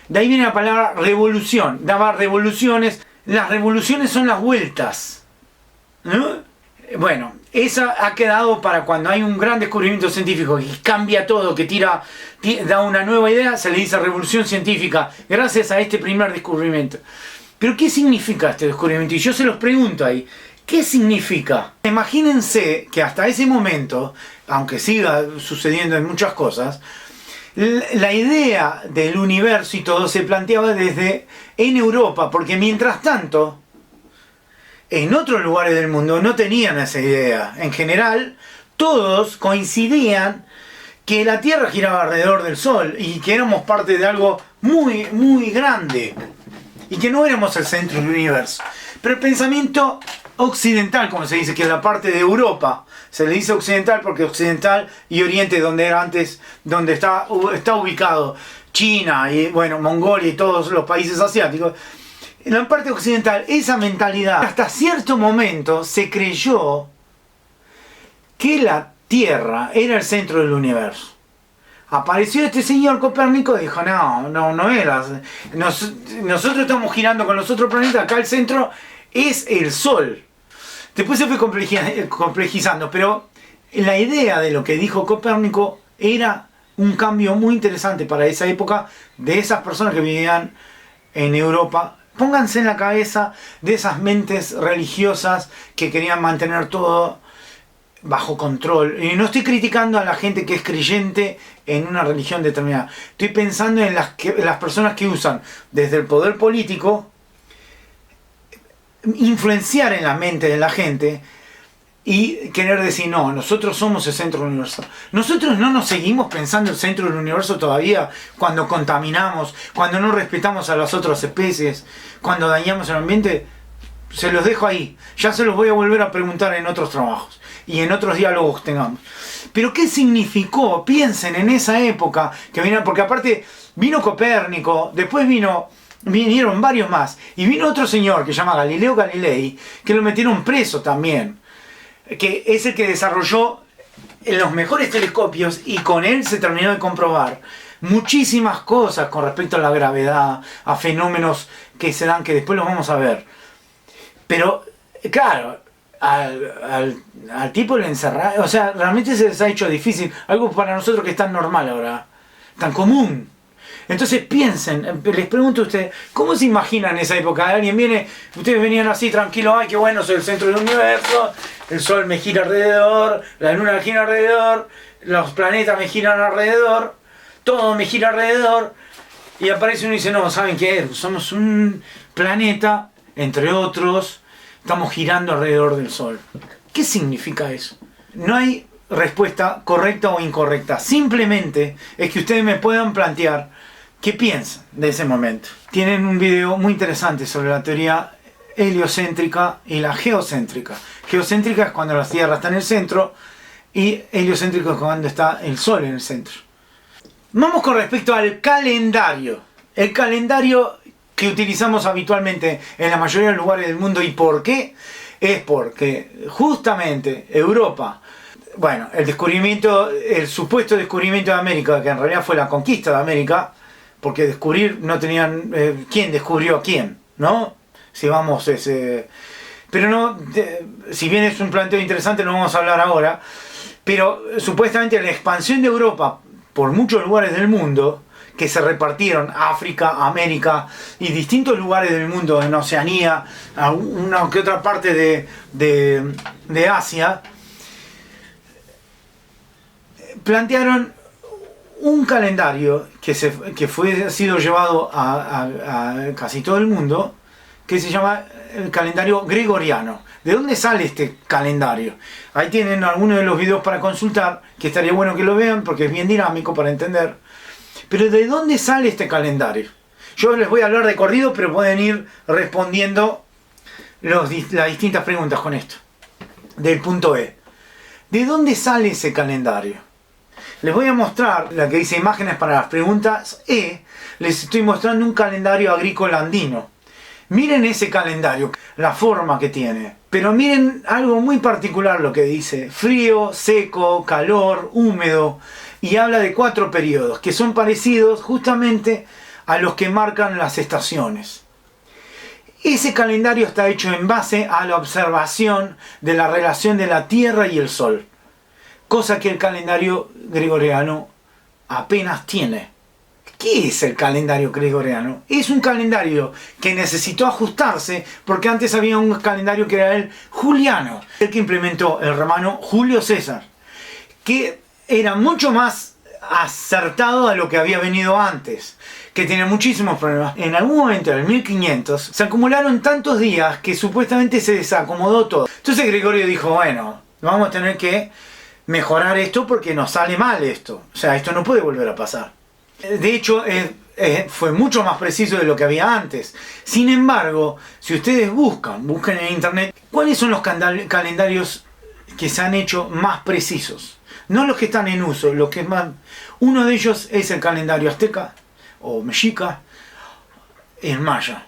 De ahí viene la palabra revolución, daba revoluciones. Las revoluciones son las vueltas, ¿no? Bueno, esa ha quedado para cuando hay un gran descubrimiento científico que cambia todo, que da una nueva idea, se le dice revolución científica, gracias a este primer descubrimiento. Pero ¿qué significa este descubrimiento? Y yo se los pregunto ahí, ¿qué significa? Imagínense que hasta ese momento, aunque siga sucediendo en muchas cosas, la idea del universo y todo se planteaba en Europa, porque mientras tanto, en otros lugares del mundo no tenían esa idea. En general, todos coincidían que la Tierra giraba alrededor del Sol y que éramos parte de algo muy, muy grande y que no éramos el centro del universo. Pero el pensamiento occidental, como se dice, que es la parte de Europa, se le dice occidental porque occidental y oriente, donde era antes, donde está ubicado China y bueno, Mongolia y todos los países asiáticos. En la parte occidental, esa mentalidad, hasta cierto momento se creyó que la Tierra era el centro del universo. Apareció este señor Copérnico y dijo, no era. Nosotros estamos girando con los otros planetas, acá el centro es el Sol. Después se fue complejizando, pero la idea de lo que dijo Copérnico era un cambio muy interesante para esa época de esas personas que vivían en Europa. Pónganse en la cabeza de esas mentes religiosas que querían mantener todo bajo control. Y no estoy criticando a la gente que es creyente en una religión determinada. Estoy pensando en las personas que usan desde el poder político influenciar en la mente de la gente y querer decir, no, nosotros somos el centro del universo. Nosotros no nos seguimos pensando el centro del universo todavía cuando contaminamos, cuando no respetamos a las otras especies, cuando dañamos el ambiente. Se los dejo ahí. Ya se los voy a volver a preguntar en otros trabajos y en otros diálogos que tengamos. Pero ¿qué significó? Piensen en esa época que vino, porque aparte vino Copérnico, después vinieron varios más, y vino otro señor que se llama Galileo Galilei, que lo metieron preso también, que es el que desarrolló los mejores telescopios, y con él se terminó de comprobar muchísimas cosas con respecto a la gravedad, a fenómenos que se dan, que después los vamos a ver. Pero claro, al tipo le encerraron, o sea, realmente se les ha hecho difícil, algo para nosotros que es tan normal ahora, tan común. Entonces piensen, les pregunto a ustedes, ¿cómo se imaginan esa época? Alguien viene, ustedes venían así tranquilos, ay qué bueno, soy el centro del universo, el Sol me gira alrededor, la Luna me gira alrededor, los planetas me giran alrededor, todo me gira alrededor, y aparece uno y dice, no, ¿saben qué? Somos un planeta, entre otros, estamos girando alrededor del Sol. ¿Qué significa eso? No hay respuesta correcta o incorrecta, simplemente es que ustedes me puedan plantear ¿qué piensan de ese momento? Tienen un video muy interesante sobre la teoría heliocéntrica y la geocéntrica. Geocéntrica es cuando la Tierra está en el centro y heliocéntrico es cuando está el Sol en el centro. Vamos con respecto al calendario. El calendario que utilizamos habitualmente en la mayoría de los lugares del mundo. ¿Y por qué? es porque justamente Europa, bueno, el supuesto descubrimiento de América, que en realidad fue la conquista de América, porque descubrir no tenían, ¿quién descubrió a quién? ¿No? Si vamos pero no, si bien es un planteo interesante, no vamos a hablar ahora, pero supuestamente la expansión de Europa por muchos lugares del mundo, que se repartieron, África, América y distintos lugares del mundo, en Oceanía, una que otra parte de Asia, plantearon un calendario que ha sido llevado a casi todo el mundo, que se llama el calendario gregoriano. ¿De dónde sale este calendario? Ahí tienen algunos de los videos para consultar, que estaría bueno que lo vean porque es bien dinámico para entender. Pero ¿de dónde sale este calendario? Yo les voy a hablar de corrido, pero pueden ir respondiendo las distintas preguntas con esto. Del punto E. ¿De dónde sale ese calendario? Les voy a mostrar la que dice imágenes para las preguntas E. Les estoy mostrando un calendario agrícola andino. Miren ese calendario, la forma que tiene. Pero miren algo muy particular lo que dice. Frío, seco, calor, húmedo. Y habla de 4 periodos que son parecidos justamente a los que marcan las estaciones. Ese calendario está hecho en base a la observación de la relación de la Tierra y el Sol. Cosa que el calendario gregoriano apenas tiene. ¿Qué es el calendario gregoriano? Es un calendario que necesitó ajustarse porque antes había un calendario que era el juliano, el que implementó el romano Julio César, que era mucho más acertado a lo que había venido antes, que tenía muchísimos problemas. En algún momento, en el 1500, se acumularon tantos días que supuestamente se desacomodó todo. Entonces Gregorio dijo, bueno, vamos a tener que mejorar esto porque nos sale mal esto. O sea, esto no puede volver a pasar. De hecho, fue mucho más preciso de lo que había antes. Sin embargo, si ustedes buscan en internet, ¿cuáles son los calendarios que se han hecho más precisos? No los que están en uso, los que más... Uno de ellos es el calendario azteca o mexica, el maya.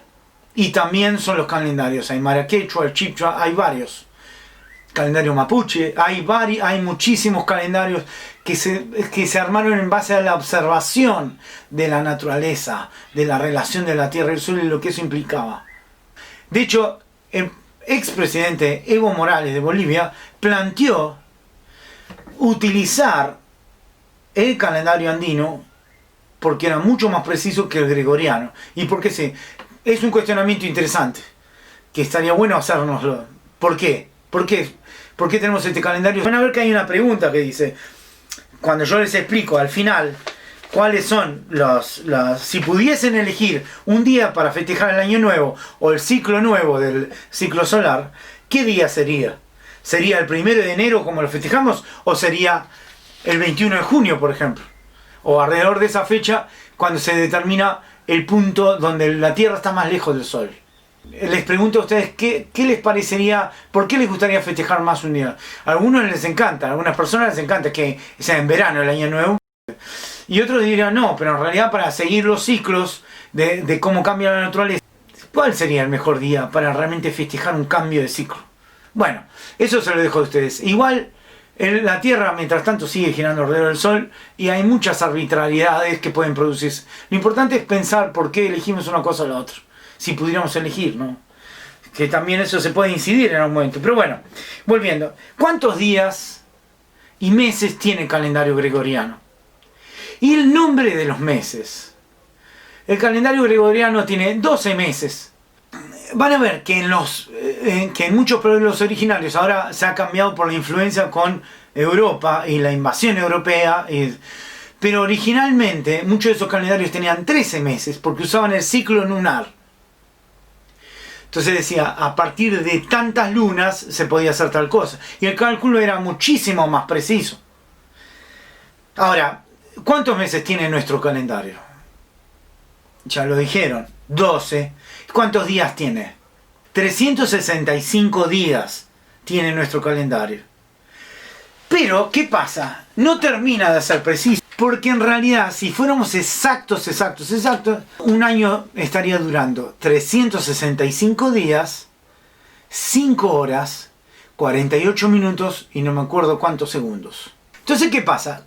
Y también son los calendarios aymara quechua, el chibcha, hay varios. Calendario mapuche, hay muchísimos calendarios que se armaron en base a la observación de la naturaleza, de la relación de la Tierra y el Sol y lo que eso implicaba. De hecho, el expresidente Evo Morales de Bolivia planteó utilizar el calendario andino porque era mucho más preciso que el gregoriano. Y porque sí, es un cuestionamiento interesante, que estaría bueno hacérnoslo. ¿Por qué? ¿Por qué tenemos este calendario? Van a ver que hay una pregunta que dice, cuando yo les explico al final cuáles son si pudiesen elegir un día para festejar el año nuevo o el ciclo nuevo del ciclo solar, ¿qué día sería? ¿Sería el 1 de enero como lo festejamos o sería el 21 de junio, por ejemplo? O alrededor de esa fecha cuando se determina el punto donde la Tierra está más lejos del Sol. Les pregunto a ustedes qué les parecería, por qué les gustaría festejar más un día. A algunos les encanta, a algunas personas les encanta que sea en verano el año nuevo. Y otros dirán no, pero en realidad para seguir los ciclos de cómo cambia la naturaleza, ¿cuál sería el mejor día para realmente festejar un cambio de ciclo? Bueno, eso se lo dejo a ustedes. Igual la Tierra mientras tanto sigue girando alrededor del Sol y hay muchas arbitrariedades que pueden producirse. Lo importante es pensar por qué elegimos una cosa o la otra. Si pudiéramos elegir, ¿no? Que también eso se puede incidir en algún momento. Pero bueno, volviendo. ¿Cuántos días y meses tiene el calendario gregoriano? Y el nombre de los meses. El calendario gregoriano tiene 12 meses. Van a ver que en muchos pueblos originarios ahora se ha cambiado por la influencia con Europa y la invasión europea. Pero originalmente muchos de esos calendarios tenían 13 meses porque usaban el ciclo lunar. Entonces decía, a partir de tantas lunas se podía hacer tal cosa. Y el cálculo era muchísimo más preciso. Ahora, ¿cuántos meses tiene nuestro calendario? Ya lo dijeron, 12. ¿Cuántos días tiene? 365 días tiene nuestro calendario. Pero, ¿qué pasa? No termina de ser preciso. Porque en realidad, si fuéramos exactos, un año estaría durando 365 días 5 horas, 48 minutos y no me acuerdo cuántos segundos. Entonces, ¿qué pasa?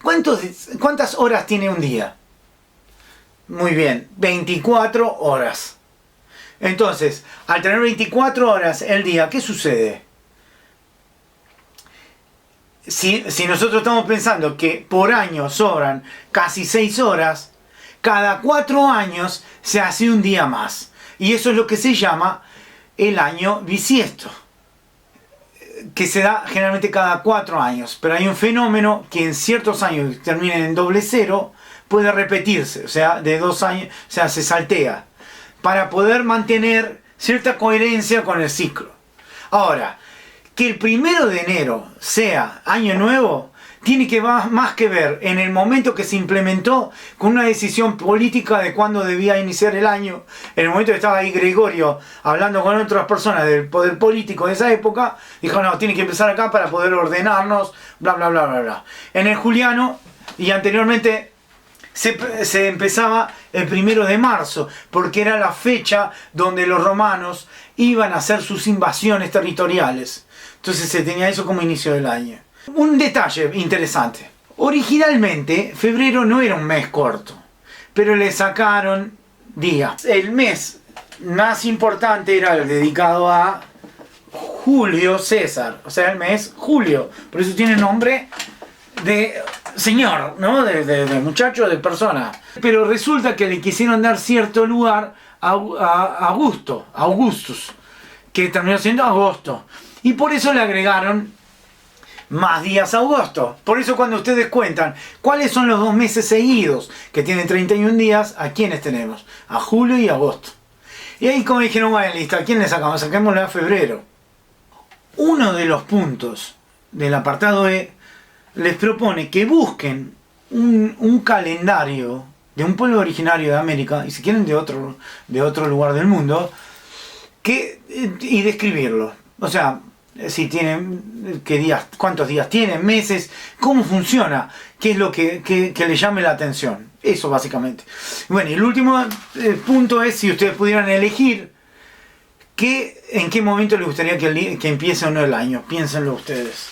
¿Cuántas horas tiene un día? Muy bien, 24 horas. Entonces, al tener 24 horas el día, ¿qué sucede? Si nosotros estamos pensando que por año sobran casi 6 horas, cada 4 años se hace un día más. Y eso es lo que se llama el año bisiesto, que se da generalmente cada 4 años. Pero hay un fenómeno que en ciertos años que terminen en doble cero puede repetirse, o sea, de 2 años, o sea, se saltea, para poder mantener cierta coherencia con el ciclo. Ahora, que el 1 de enero sea año nuevo, tiene que más que ver en el momento que se implementó con una decisión política de cuándo debía iniciar el año. En el momento que estaba ahí Gregorio hablando con otras personas del poder político de esa época, dijo, no, tiene que empezar acá para poder ordenarnos, bla, bla, bla, bla, bla. En el juliano, y anteriormente, se empezaba el 1 de marzo, porque era la fecha donde los romanos iban a hacer sus invasiones territoriales. Entonces se tenía eso como inicio del año. Un detalle interesante. Originalmente, febrero no era un mes corto, pero le sacaron días. El mes más importante era el dedicado a Julio César, o sea, el mes julio. Por eso tiene nombre de señor, ¿no? De muchacho, de persona. Pero resulta que le quisieron dar cierto lugar a Augustus, que terminó siendo agosto. Y por eso le agregaron más días a agosto. Por eso cuando ustedes cuentan cuáles son los 2 meses seguidos que tienen 31 días, ¿a quiénes tenemos? A julio y agosto. Y ahí como dijeron, bueno, listo, ¿a quién le sacamos? Saquémosle a febrero. Uno de los puntos del apartado E les propone que busquen un calendario de un pueblo originario de América, y si quieren de otro lugar del mundo, y describirlo. O sea, si tienen, qué días, cuántos días tienen, meses, cómo funciona, qué es lo que le llame la atención. Eso básicamente. Bueno, y el último punto es si ustedes pudieran elegir en qué momento les gustaría que empiece o no el año. Piénsenlo ustedes.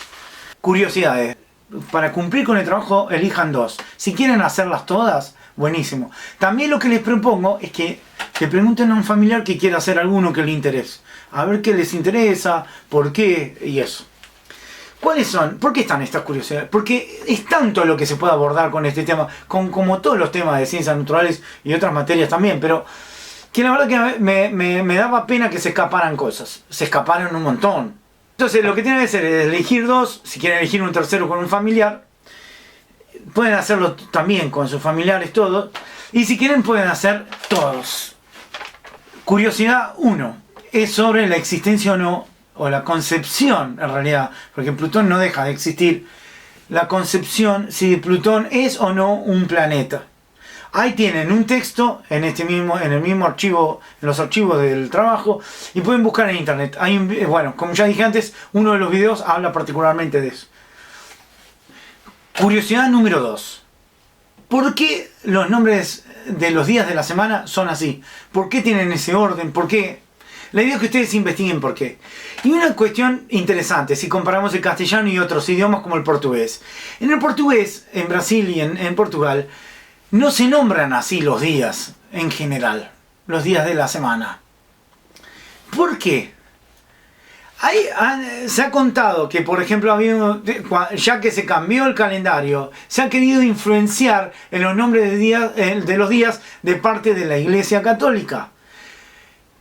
Curiosidades. Para cumplir con el trabajo, elijan 2. Si quieren hacerlas todas, buenísimo. También lo que les propongo es que le pregunten a un familiar que quiera hacer alguno que le interese. A ver qué les interesa, por qué y eso. ¿Cuáles son? ¿Por qué están estas curiosidades? Porque es tanto lo que se puede abordar con este tema, como todos los temas de ciencias naturales y otras materias también, pero que la verdad que me daba pena que se escaparan cosas. Se escaparon un montón. Entonces lo que tienen que hacer es elegir 2, si quieren elegir un tercero con un familiar, pueden hacerlo también con sus familiares todos, y si quieren pueden hacer todos. Curiosidad 1, es sobre la existencia o no, o la concepción en realidad, porque Plutón no deja de existir, la concepción si Plutón es o no un planeta. Ahí tienen un texto en el mismo archivo, en los archivos del trabajo, y pueden buscar en internet. Bueno, como ya dije antes, uno de los videos habla particularmente de eso. Curiosidad número 2. ¿Por qué los nombres de los días de la semana son así? ¿Por qué tienen ese orden? ¿Por qué? La idea es que ustedes investiguen por qué. Y una cuestión interesante, si comparamos el castellano y otros idiomas como el portugués. En el portugués, en Brasil y en Portugal, no se nombran así los días en general, los días de la semana. ¿Por qué? Se ha contado que, por ejemplo, ya que se cambió el calendario, se ha querido influenciar en los nombres de los días de parte de la Iglesia Católica,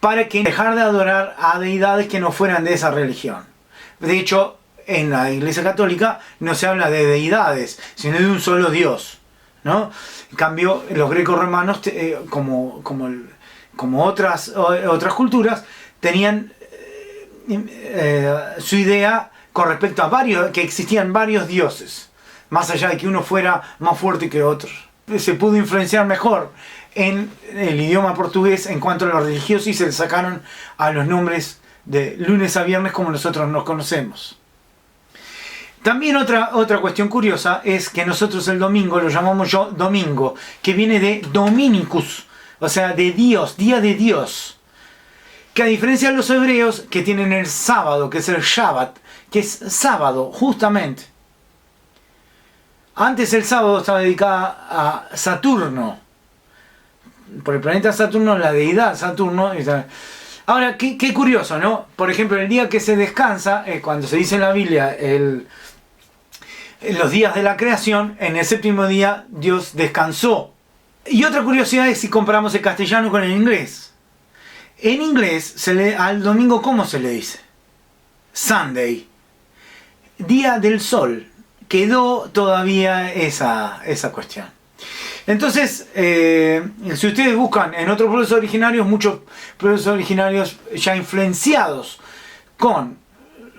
para que dejar de adorar a deidades que no fueran de esa religión. De hecho, en la Iglesia Católica no se habla de deidades, sino de un solo Dios, ¿no? En cambio, los greco romanos, como otras culturas, tenían su idea con respecto a que existían varios dioses, más allá de que uno fuera más fuerte que otro. Se pudo influenciar mejor en el idioma portugués en cuanto a lo religioso y se le sacaron a los nombres de lunes a viernes como nosotros nos conocemos. También otra cuestión curiosa es que nosotros el domingo lo llamamos domingo, que viene de Dominicus, o sea, de Dios, día de Dios. que a diferencia de los hebreos que tienen el sábado, que es el Shabbat, que es sábado, justamente. Antes el sábado estaba dedicado a Saturno, por el planeta Saturno, la deidad Saturno. Ahora, qué curioso, ¿no? Por ejemplo, el día que se descansa, cuando se dice en la Biblia, en los días de la creación, en el séptimo día Dios descansó. Y otra curiosidad es si comparamos el castellano con el inglés. En inglés, al domingo, ¿cómo se le dice? Sunday. Día del sol. Quedó todavía esa cuestión. Entonces, si ustedes buscan en otros pueblos originarios, muchos pueblos originarios ya influenciados con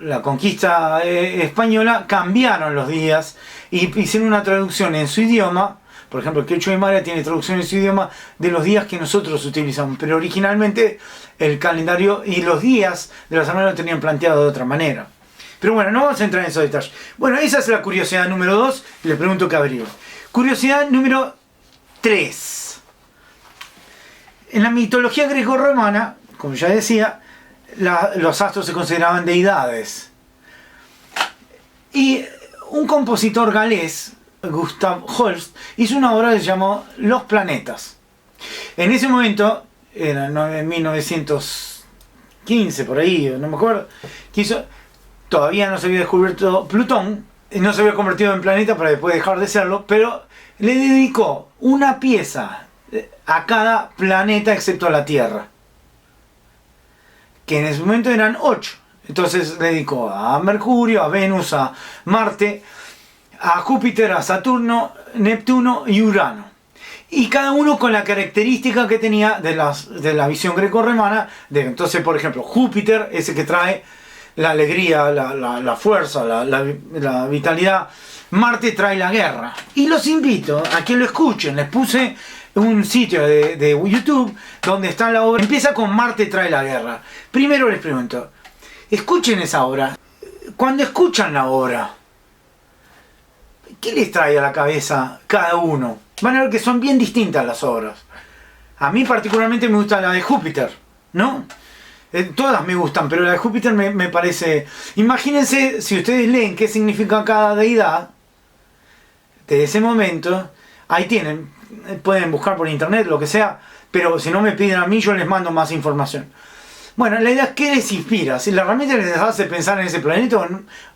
la conquista española, cambiaron los días y hicieron una traducción en su idioma. Por ejemplo, el quechua aymara tiene traducción en su idioma de los días que nosotros utilizamos, pero originalmente el calendario y los días de la semana lo tenían planteado de otra manera. Pero bueno, no vamos a entrar en esos detalles. Bueno, esa es la curiosidad número 2, y le pregunto qué abrió. Curiosidad número 3. En la mitología greco-romana, como ya decía, los astros se consideraban deidades. Y un compositor galés, Gustav Holst, hizo una obra que se llamó Los planetas. En ese momento, en 1915, por ahí, no me acuerdo, todavía no se había descubierto Plutón, no se había convertido en planeta para después dejar de serlo, pero le dedicó una pieza a cada planeta excepto a la Tierra, que en ese momento eran 8. Entonces le dedicó a Mercurio, a Venus, a Marte, a Júpiter, a Saturno, Neptuno y Urano. Y cada uno con la característica que tenía de la visión greco-romana. Entonces, por ejemplo, Júpiter, ese que trae la alegría, la fuerza, la vitalidad. Marte trae la guerra. Y los invito a que lo escuchen. Les puse un sitio de YouTube donde está la obra. Empieza con Marte trae la guerra. Primero les pregunto, escuchen esa obra. Cuando escuchan la obra, ¿qué les trae a la cabeza cada uno? Van a ver que son bien distintas las obras. A mí particularmente me gusta la de Júpiter, ¿no? Todas me gustan, pero la de Júpiter me parece... Imagínense, si ustedes leen qué significa cada deidad de ese momento, ahí tienen, pueden buscar por internet, lo que sea, pero si no me piden a mí, yo les mando más información. Bueno, la idea es qué les inspira. Si la herramienta les hace pensar en ese planeta o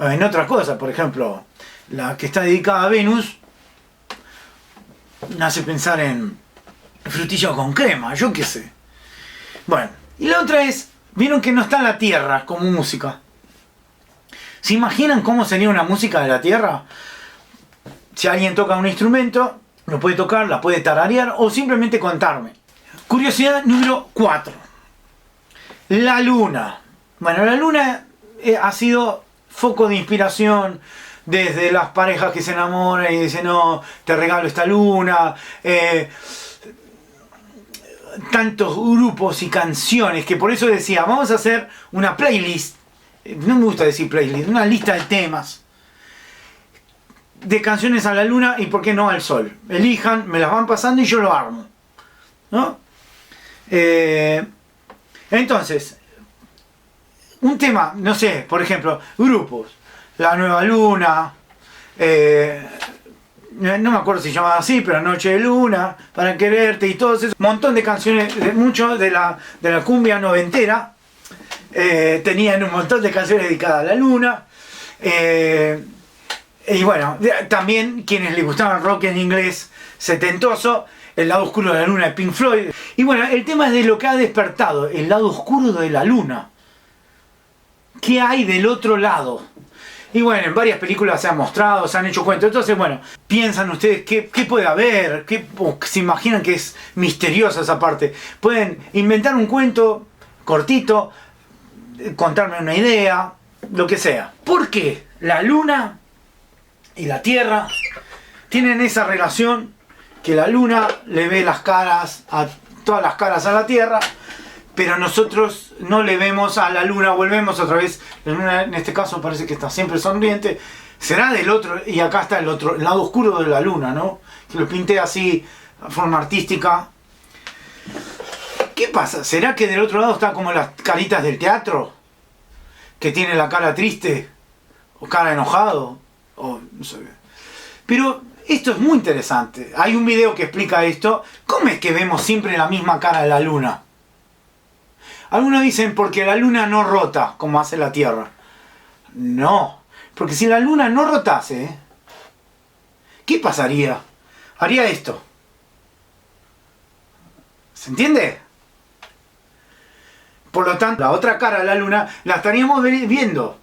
en otra cosa, por ejemplo, la que está dedicada a Venus, me hace pensar en frutilla con crema, yo qué sé. Bueno, y la otra es, vieron que no está la Tierra como música. ¿Se imaginan cómo sería una música de la Tierra? Si alguien toca un instrumento, lo puede tocar, la puede tararear o simplemente contarme. Curiosidad número 4. La Luna. Bueno, la Luna ha sido foco de inspiración desde las parejas que se enamoran y dicen, no, te regalo esta luna. Tantos grupos y canciones que por eso decía, vamos a hacer una playlist. No me gusta decir playlist, una lista de temas de canciones a la luna y por qué no al sol. Elijan, me las van pasando y yo lo armo, ¿no? Entonces, un tema, no sé, por ejemplo, grupos, La Nueva Luna, no me acuerdo si se llamaba así, pero Noche de Luna, Para Quererte y todo eso. Un montón de canciones, mucho de la cumbia noventera, tenían un montón de canciones dedicadas a la luna. Y bueno, también quienes les gustaba el rock en inglés setentoso, El lado oscuro de la luna de Pink Floyd. Y bueno, el tema es de lo que ha despertado, el lado oscuro de la luna. ¿Qué hay del otro lado? Y bueno, en varias películas se ha mostrado, se han hecho cuentos. Entonces, bueno, piensan ustedes qué puede haber, se imaginan que es misteriosa esa parte. Pueden inventar un cuento cortito, contarme una idea, lo que sea. ¿Por qué la luna y la Tierra tienen esa relación que la luna le ve todas las caras a la Tierra, pero nosotros no le vemos a la luna, volvemos otra vez, la luna en este caso parece que está siempre sonriente, será del otro, y acá está el lado oscuro de la luna, ¿no? Que lo pinté así, de forma artística. ¿Qué pasa? ¿Será que del otro lado está como las caritas del teatro? Que tiene la cara triste, o cara enojado, o no sé. Pero esto es muy interesante. Hay un video que explica esto. ¿Cómo es que vemos siempre la misma cara de la luna? Algunos dicen porque la luna no rota como hace la Tierra. No, porque si la luna no rotase, ¿qué pasaría? Haría esto. ¿Se entiende? Por lo tanto, la otra cara de la luna la estaríamos viendo.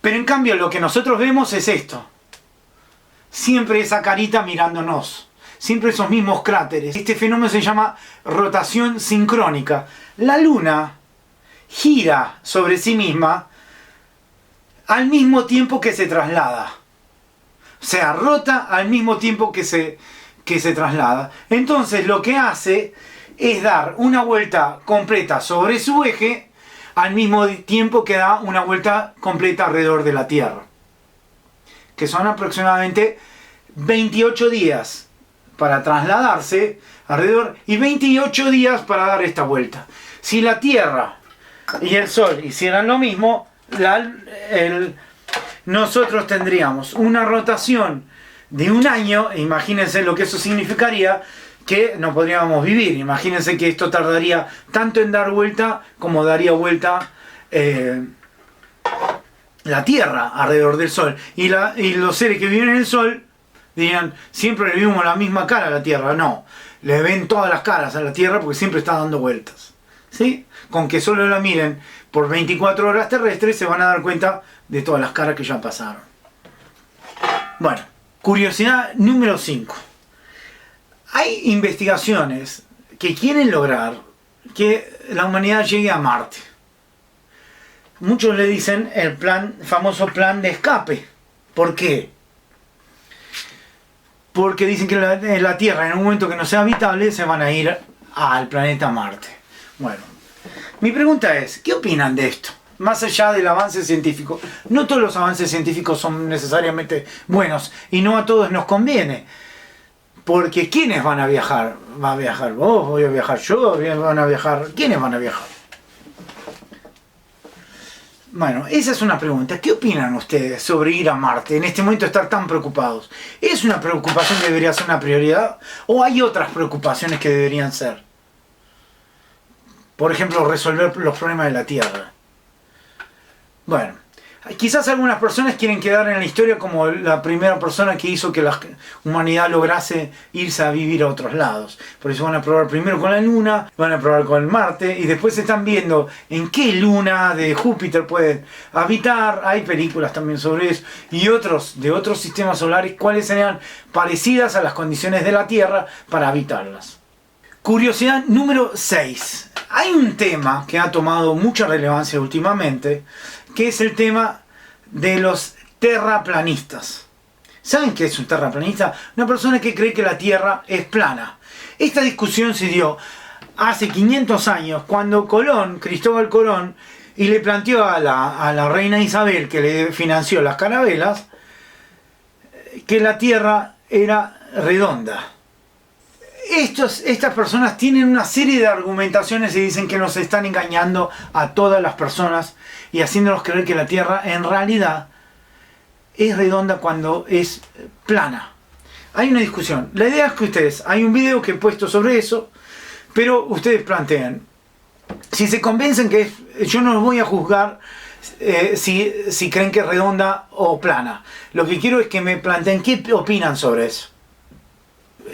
Pero en cambio lo que nosotros vemos es esto. Siempre esa carita mirándonos. Siempre esos mismos cráteres. Este fenómeno se llama rotación sincrónica. La luna gira sobre sí misma al mismo tiempo que se traslada. O sea, rota al mismo tiempo que se traslada. Entonces lo que hace es dar una vuelta completa sobre su eje al mismo tiempo que da una vuelta completa alrededor de la Tierra. Que son aproximadamente 28 días para trasladarse alrededor y 28 días para dar esta vuelta. Si la Tierra y el Sol hicieran lo mismo, nosotros tendríamos una rotación de un año. Imagínense lo que eso significaría, que no podríamos vivir. Imagínense que esto tardaría tanto en dar vuelta como daría vuelta la Tierra alrededor del Sol. Y los seres que viven en el Sol dirían, siempre le vimos la misma cara a la Tierra. No, le ven todas las caras a la Tierra porque siempre está dando vueltas. ¿Sí? Con que solo la miren por 24 horas terrestres se van a dar cuenta de todas las caras que ya pasaron. Bueno, curiosidad número 5. Hay investigaciones que quieren lograr que la humanidad llegue a Marte. Muchos le dicen el famoso plan de escape. ¿Por qué? Porque dicen que la Tierra, en un momento que no sea habitable, se van a ir al planeta Marte. Bueno, mi pregunta es, ¿qué opinan de esto? Más allá del avance científico. No todos los avances científicos son necesariamente buenos y no a todos nos conviene. Porque ¿quiénes van a viajar? ¿Va a viajar vos? ¿Voy a viajar yo? ¿Van a viajar? ¿Quiénes van a viajar? Bueno, esa es una pregunta. ¿Qué opinan ustedes sobre ir a Marte? En este momento estar tan preocupados. ¿Es una preocupación que debería ser una prioridad? ¿O hay otras preocupaciones que deberían ser? Por ejemplo, resolver los problemas de la Tierra. Bueno, quizás algunas personas quieren quedar en la historia como la primera persona que hizo que la humanidad lograse irse a vivir a otros lados. Por eso van a probar primero con la Luna, van a probar con el Marte y después están viendo en qué luna de Júpiter pueden habitar. Hay películas también sobre eso y de otros sistemas solares, cuáles serían parecidas a las condiciones de la Tierra para habitarlas. Curiosidad número 6. Hay un tema que ha tomado mucha relevancia últimamente, que es el tema de los terraplanistas. ¿Saben qué es un terraplanista? Una persona que cree que la Tierra es plana. Esta discusión se dio hace 500 años cuando Cristóbal Colón, y le planteó a la reina Isabel, que le financió las carabelas, que la Tierra era redonda. Estas personas tienen una serie de argumentaciones y dicen que nos están engañando a todas las personas y haciéndonos creer que la Tierra en realidad es redonda cuando es plana. Hay una discusión. La idea es que hay un video que he puesto sobre eso, pero ustedes plantean. Si se convencen yo no los voy a juzgar si creen que es redonda o plana. Lo que quiero es que me planteen qué opinan sobre eso.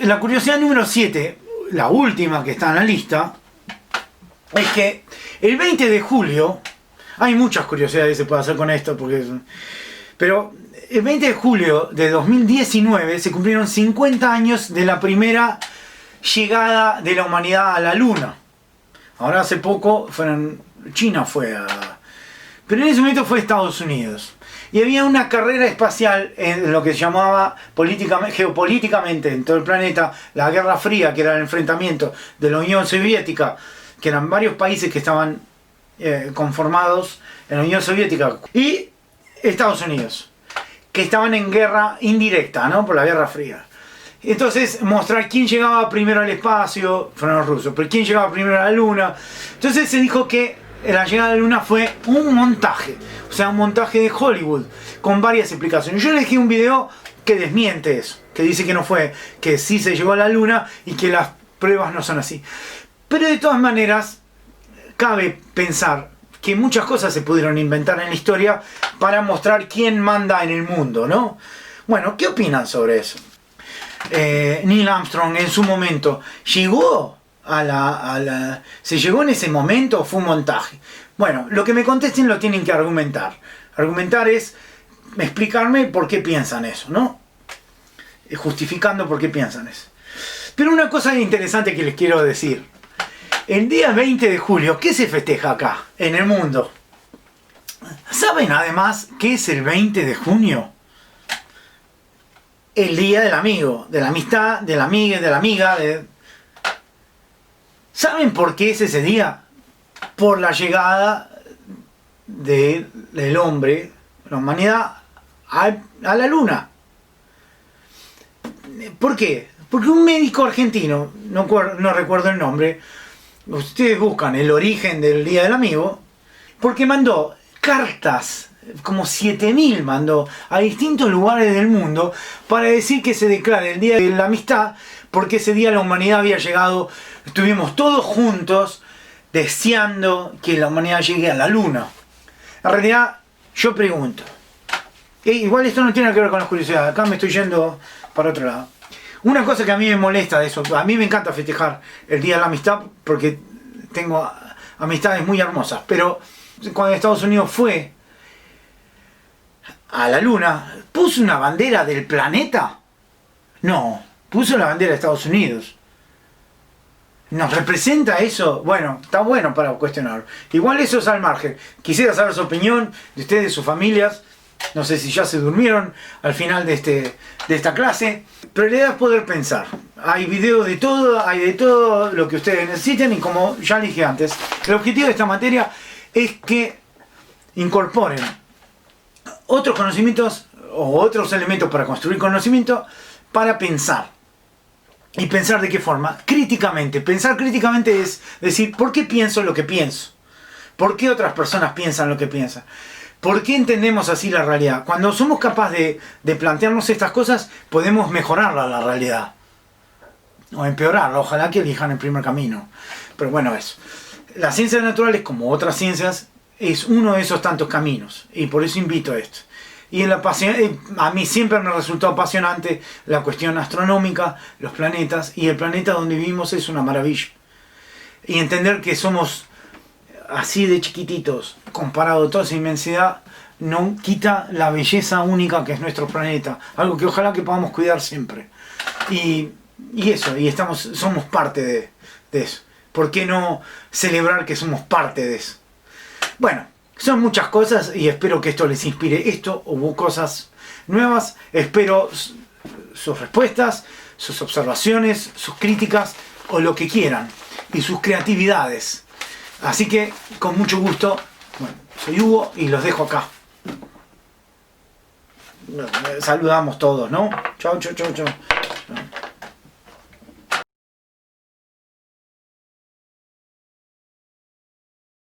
La curiosidad número 7, la última que está en la lista, es que el 20 de julio, hay muchas curiosidades que se puede hacer con esto, pero el 20 de julio de 2019 se cumplieron 50 años de la primera llegada de la humanidad a la Luna. Ahora hace poco China fue pero en ese momento fue Estados Unidos. Y había una carrera espacial en lo que se llamaba geopolíticamente en todo el planeta, la Guerra Fría, que era el enfrentamiento de la Unión Soviética, que eran varios países que estaban conformados en la Unión Soviética, y Estados Unidos, que estaban en guerra indirecta, ¿no? Por la Guerra Fría. Entonces mostrar quién llegaba primero al espacio, fueron los rusos, pero quién llegaba primero a la luna. Entonces se dijo que la llegada a la luna fue un montaje, o sea, un montaje de Hollywood, con varias explicaciones. Yo elegí un video que desmiente eso, que dice que no fue, que sí se llegó a la luna y que las pruebas no son así. Pero de todas maneras, cabe pensar que muchas cosas se pudieron inventar en la historia para mostrar quién manda en el mundo, ¿no? Bueno, ¿qué opinan sobre eso? Neil Armstrong en su momento llegó ¿se llegó en ese momento o fue un montaje? Bueno, lo que me contesten lo tienen que argumentar. Argumentar es explicarme por qué piensan eso, ¿no? Justificando por qué piensan eso. Pero una cosa interesante que les quiero decir. El día 20 de julio, ¿qué se festeja acá, en el mundo? ¿Saben además qué es el 20 de junio? El día del amigo, de la amistad, de la amiga, de la amiga. ¿Saben por qué es ese día? Por la llegada del hombre, la humanidad, a la luna. ¿Por qué? Porque un médico argentino, no recuerdo el nombre, ustedes buscan el origen del Día del Amigo, porque mandó cartas, como 7000 mandó a distintos lugares del mundo para decir que se declare el Día de la Amistad, porque ese día la humanidad había llegado, estuvimos todos juntos deseando que la humanidad llegue a la luna. En realidad, yo pregunto, igual esto no tiene que ver con las curiosidades, acá me estoy yendo para otro lado. Una cosa que a mí me molesta de eso, a mí me encanta festejar el Día de la Amistad porque tengo amistades muy hermosas, pero cuando Estados Unidos fue a la luna, ¿puso una bandera del planeta? No, puso la bandera de Estados Unidos. ¿Nos representa eso? Bueno, está bueno para cuestionar. Igual eso es al margen. Quisiera saber su opinión de ustedes, de sus familias. No sé si ya se durmieron al final de esta clase. Pero la idea es poder pensar. Hay videos de todo, hay de todo lo que ustedes necesiten. Y como ya dije antes, el objetivo de esta materia es que incorporen otros conocimientos o otros elementos para construir conocimiento para pensar. ¿Y pensar de qué forma? Críticamente. Pensar críticamente es decir, ¿por qué pienso lo que pienso? ¿Por qué otras personas piensan lo que piensan? ¿Por qué entendemos así la realidad? Cuando somos capaces de plantearnos estas cosas, podemos mejorar la realidad. O empeorarla. Ojalá que elijan el primer camino. Pero bueno, eso. Las ciencias naturales, como otras ciencias, es uno de esos tantos caminos. Y por eso invito a esto. Y a mí siempre me resultó apasionante la cuestión astronómica, los planetas, y el planeta donde vivimos es una maravilla. Y entender que somos así de chiquititos, comparado a toda esa inmensidad, no quita la belleza única que es nuestro planeta. Algo que ojalá que podamos cuidar siempre. Y eso, y somos parte de eso. ¿Por qué no celebrar que somos parte de eso? Bueno, son muchas cosas y espero que esto les inspire. Esto hubo cosas nuevas. Espero sus respuestas, sus observaciones, sus críticas o lo que quieran. Y sus creatividades. Así que con mucho gusto, bueno, soy Hugo y los dejo acá. Saludamos todos, ¿no? Chau, chau, chau, chau.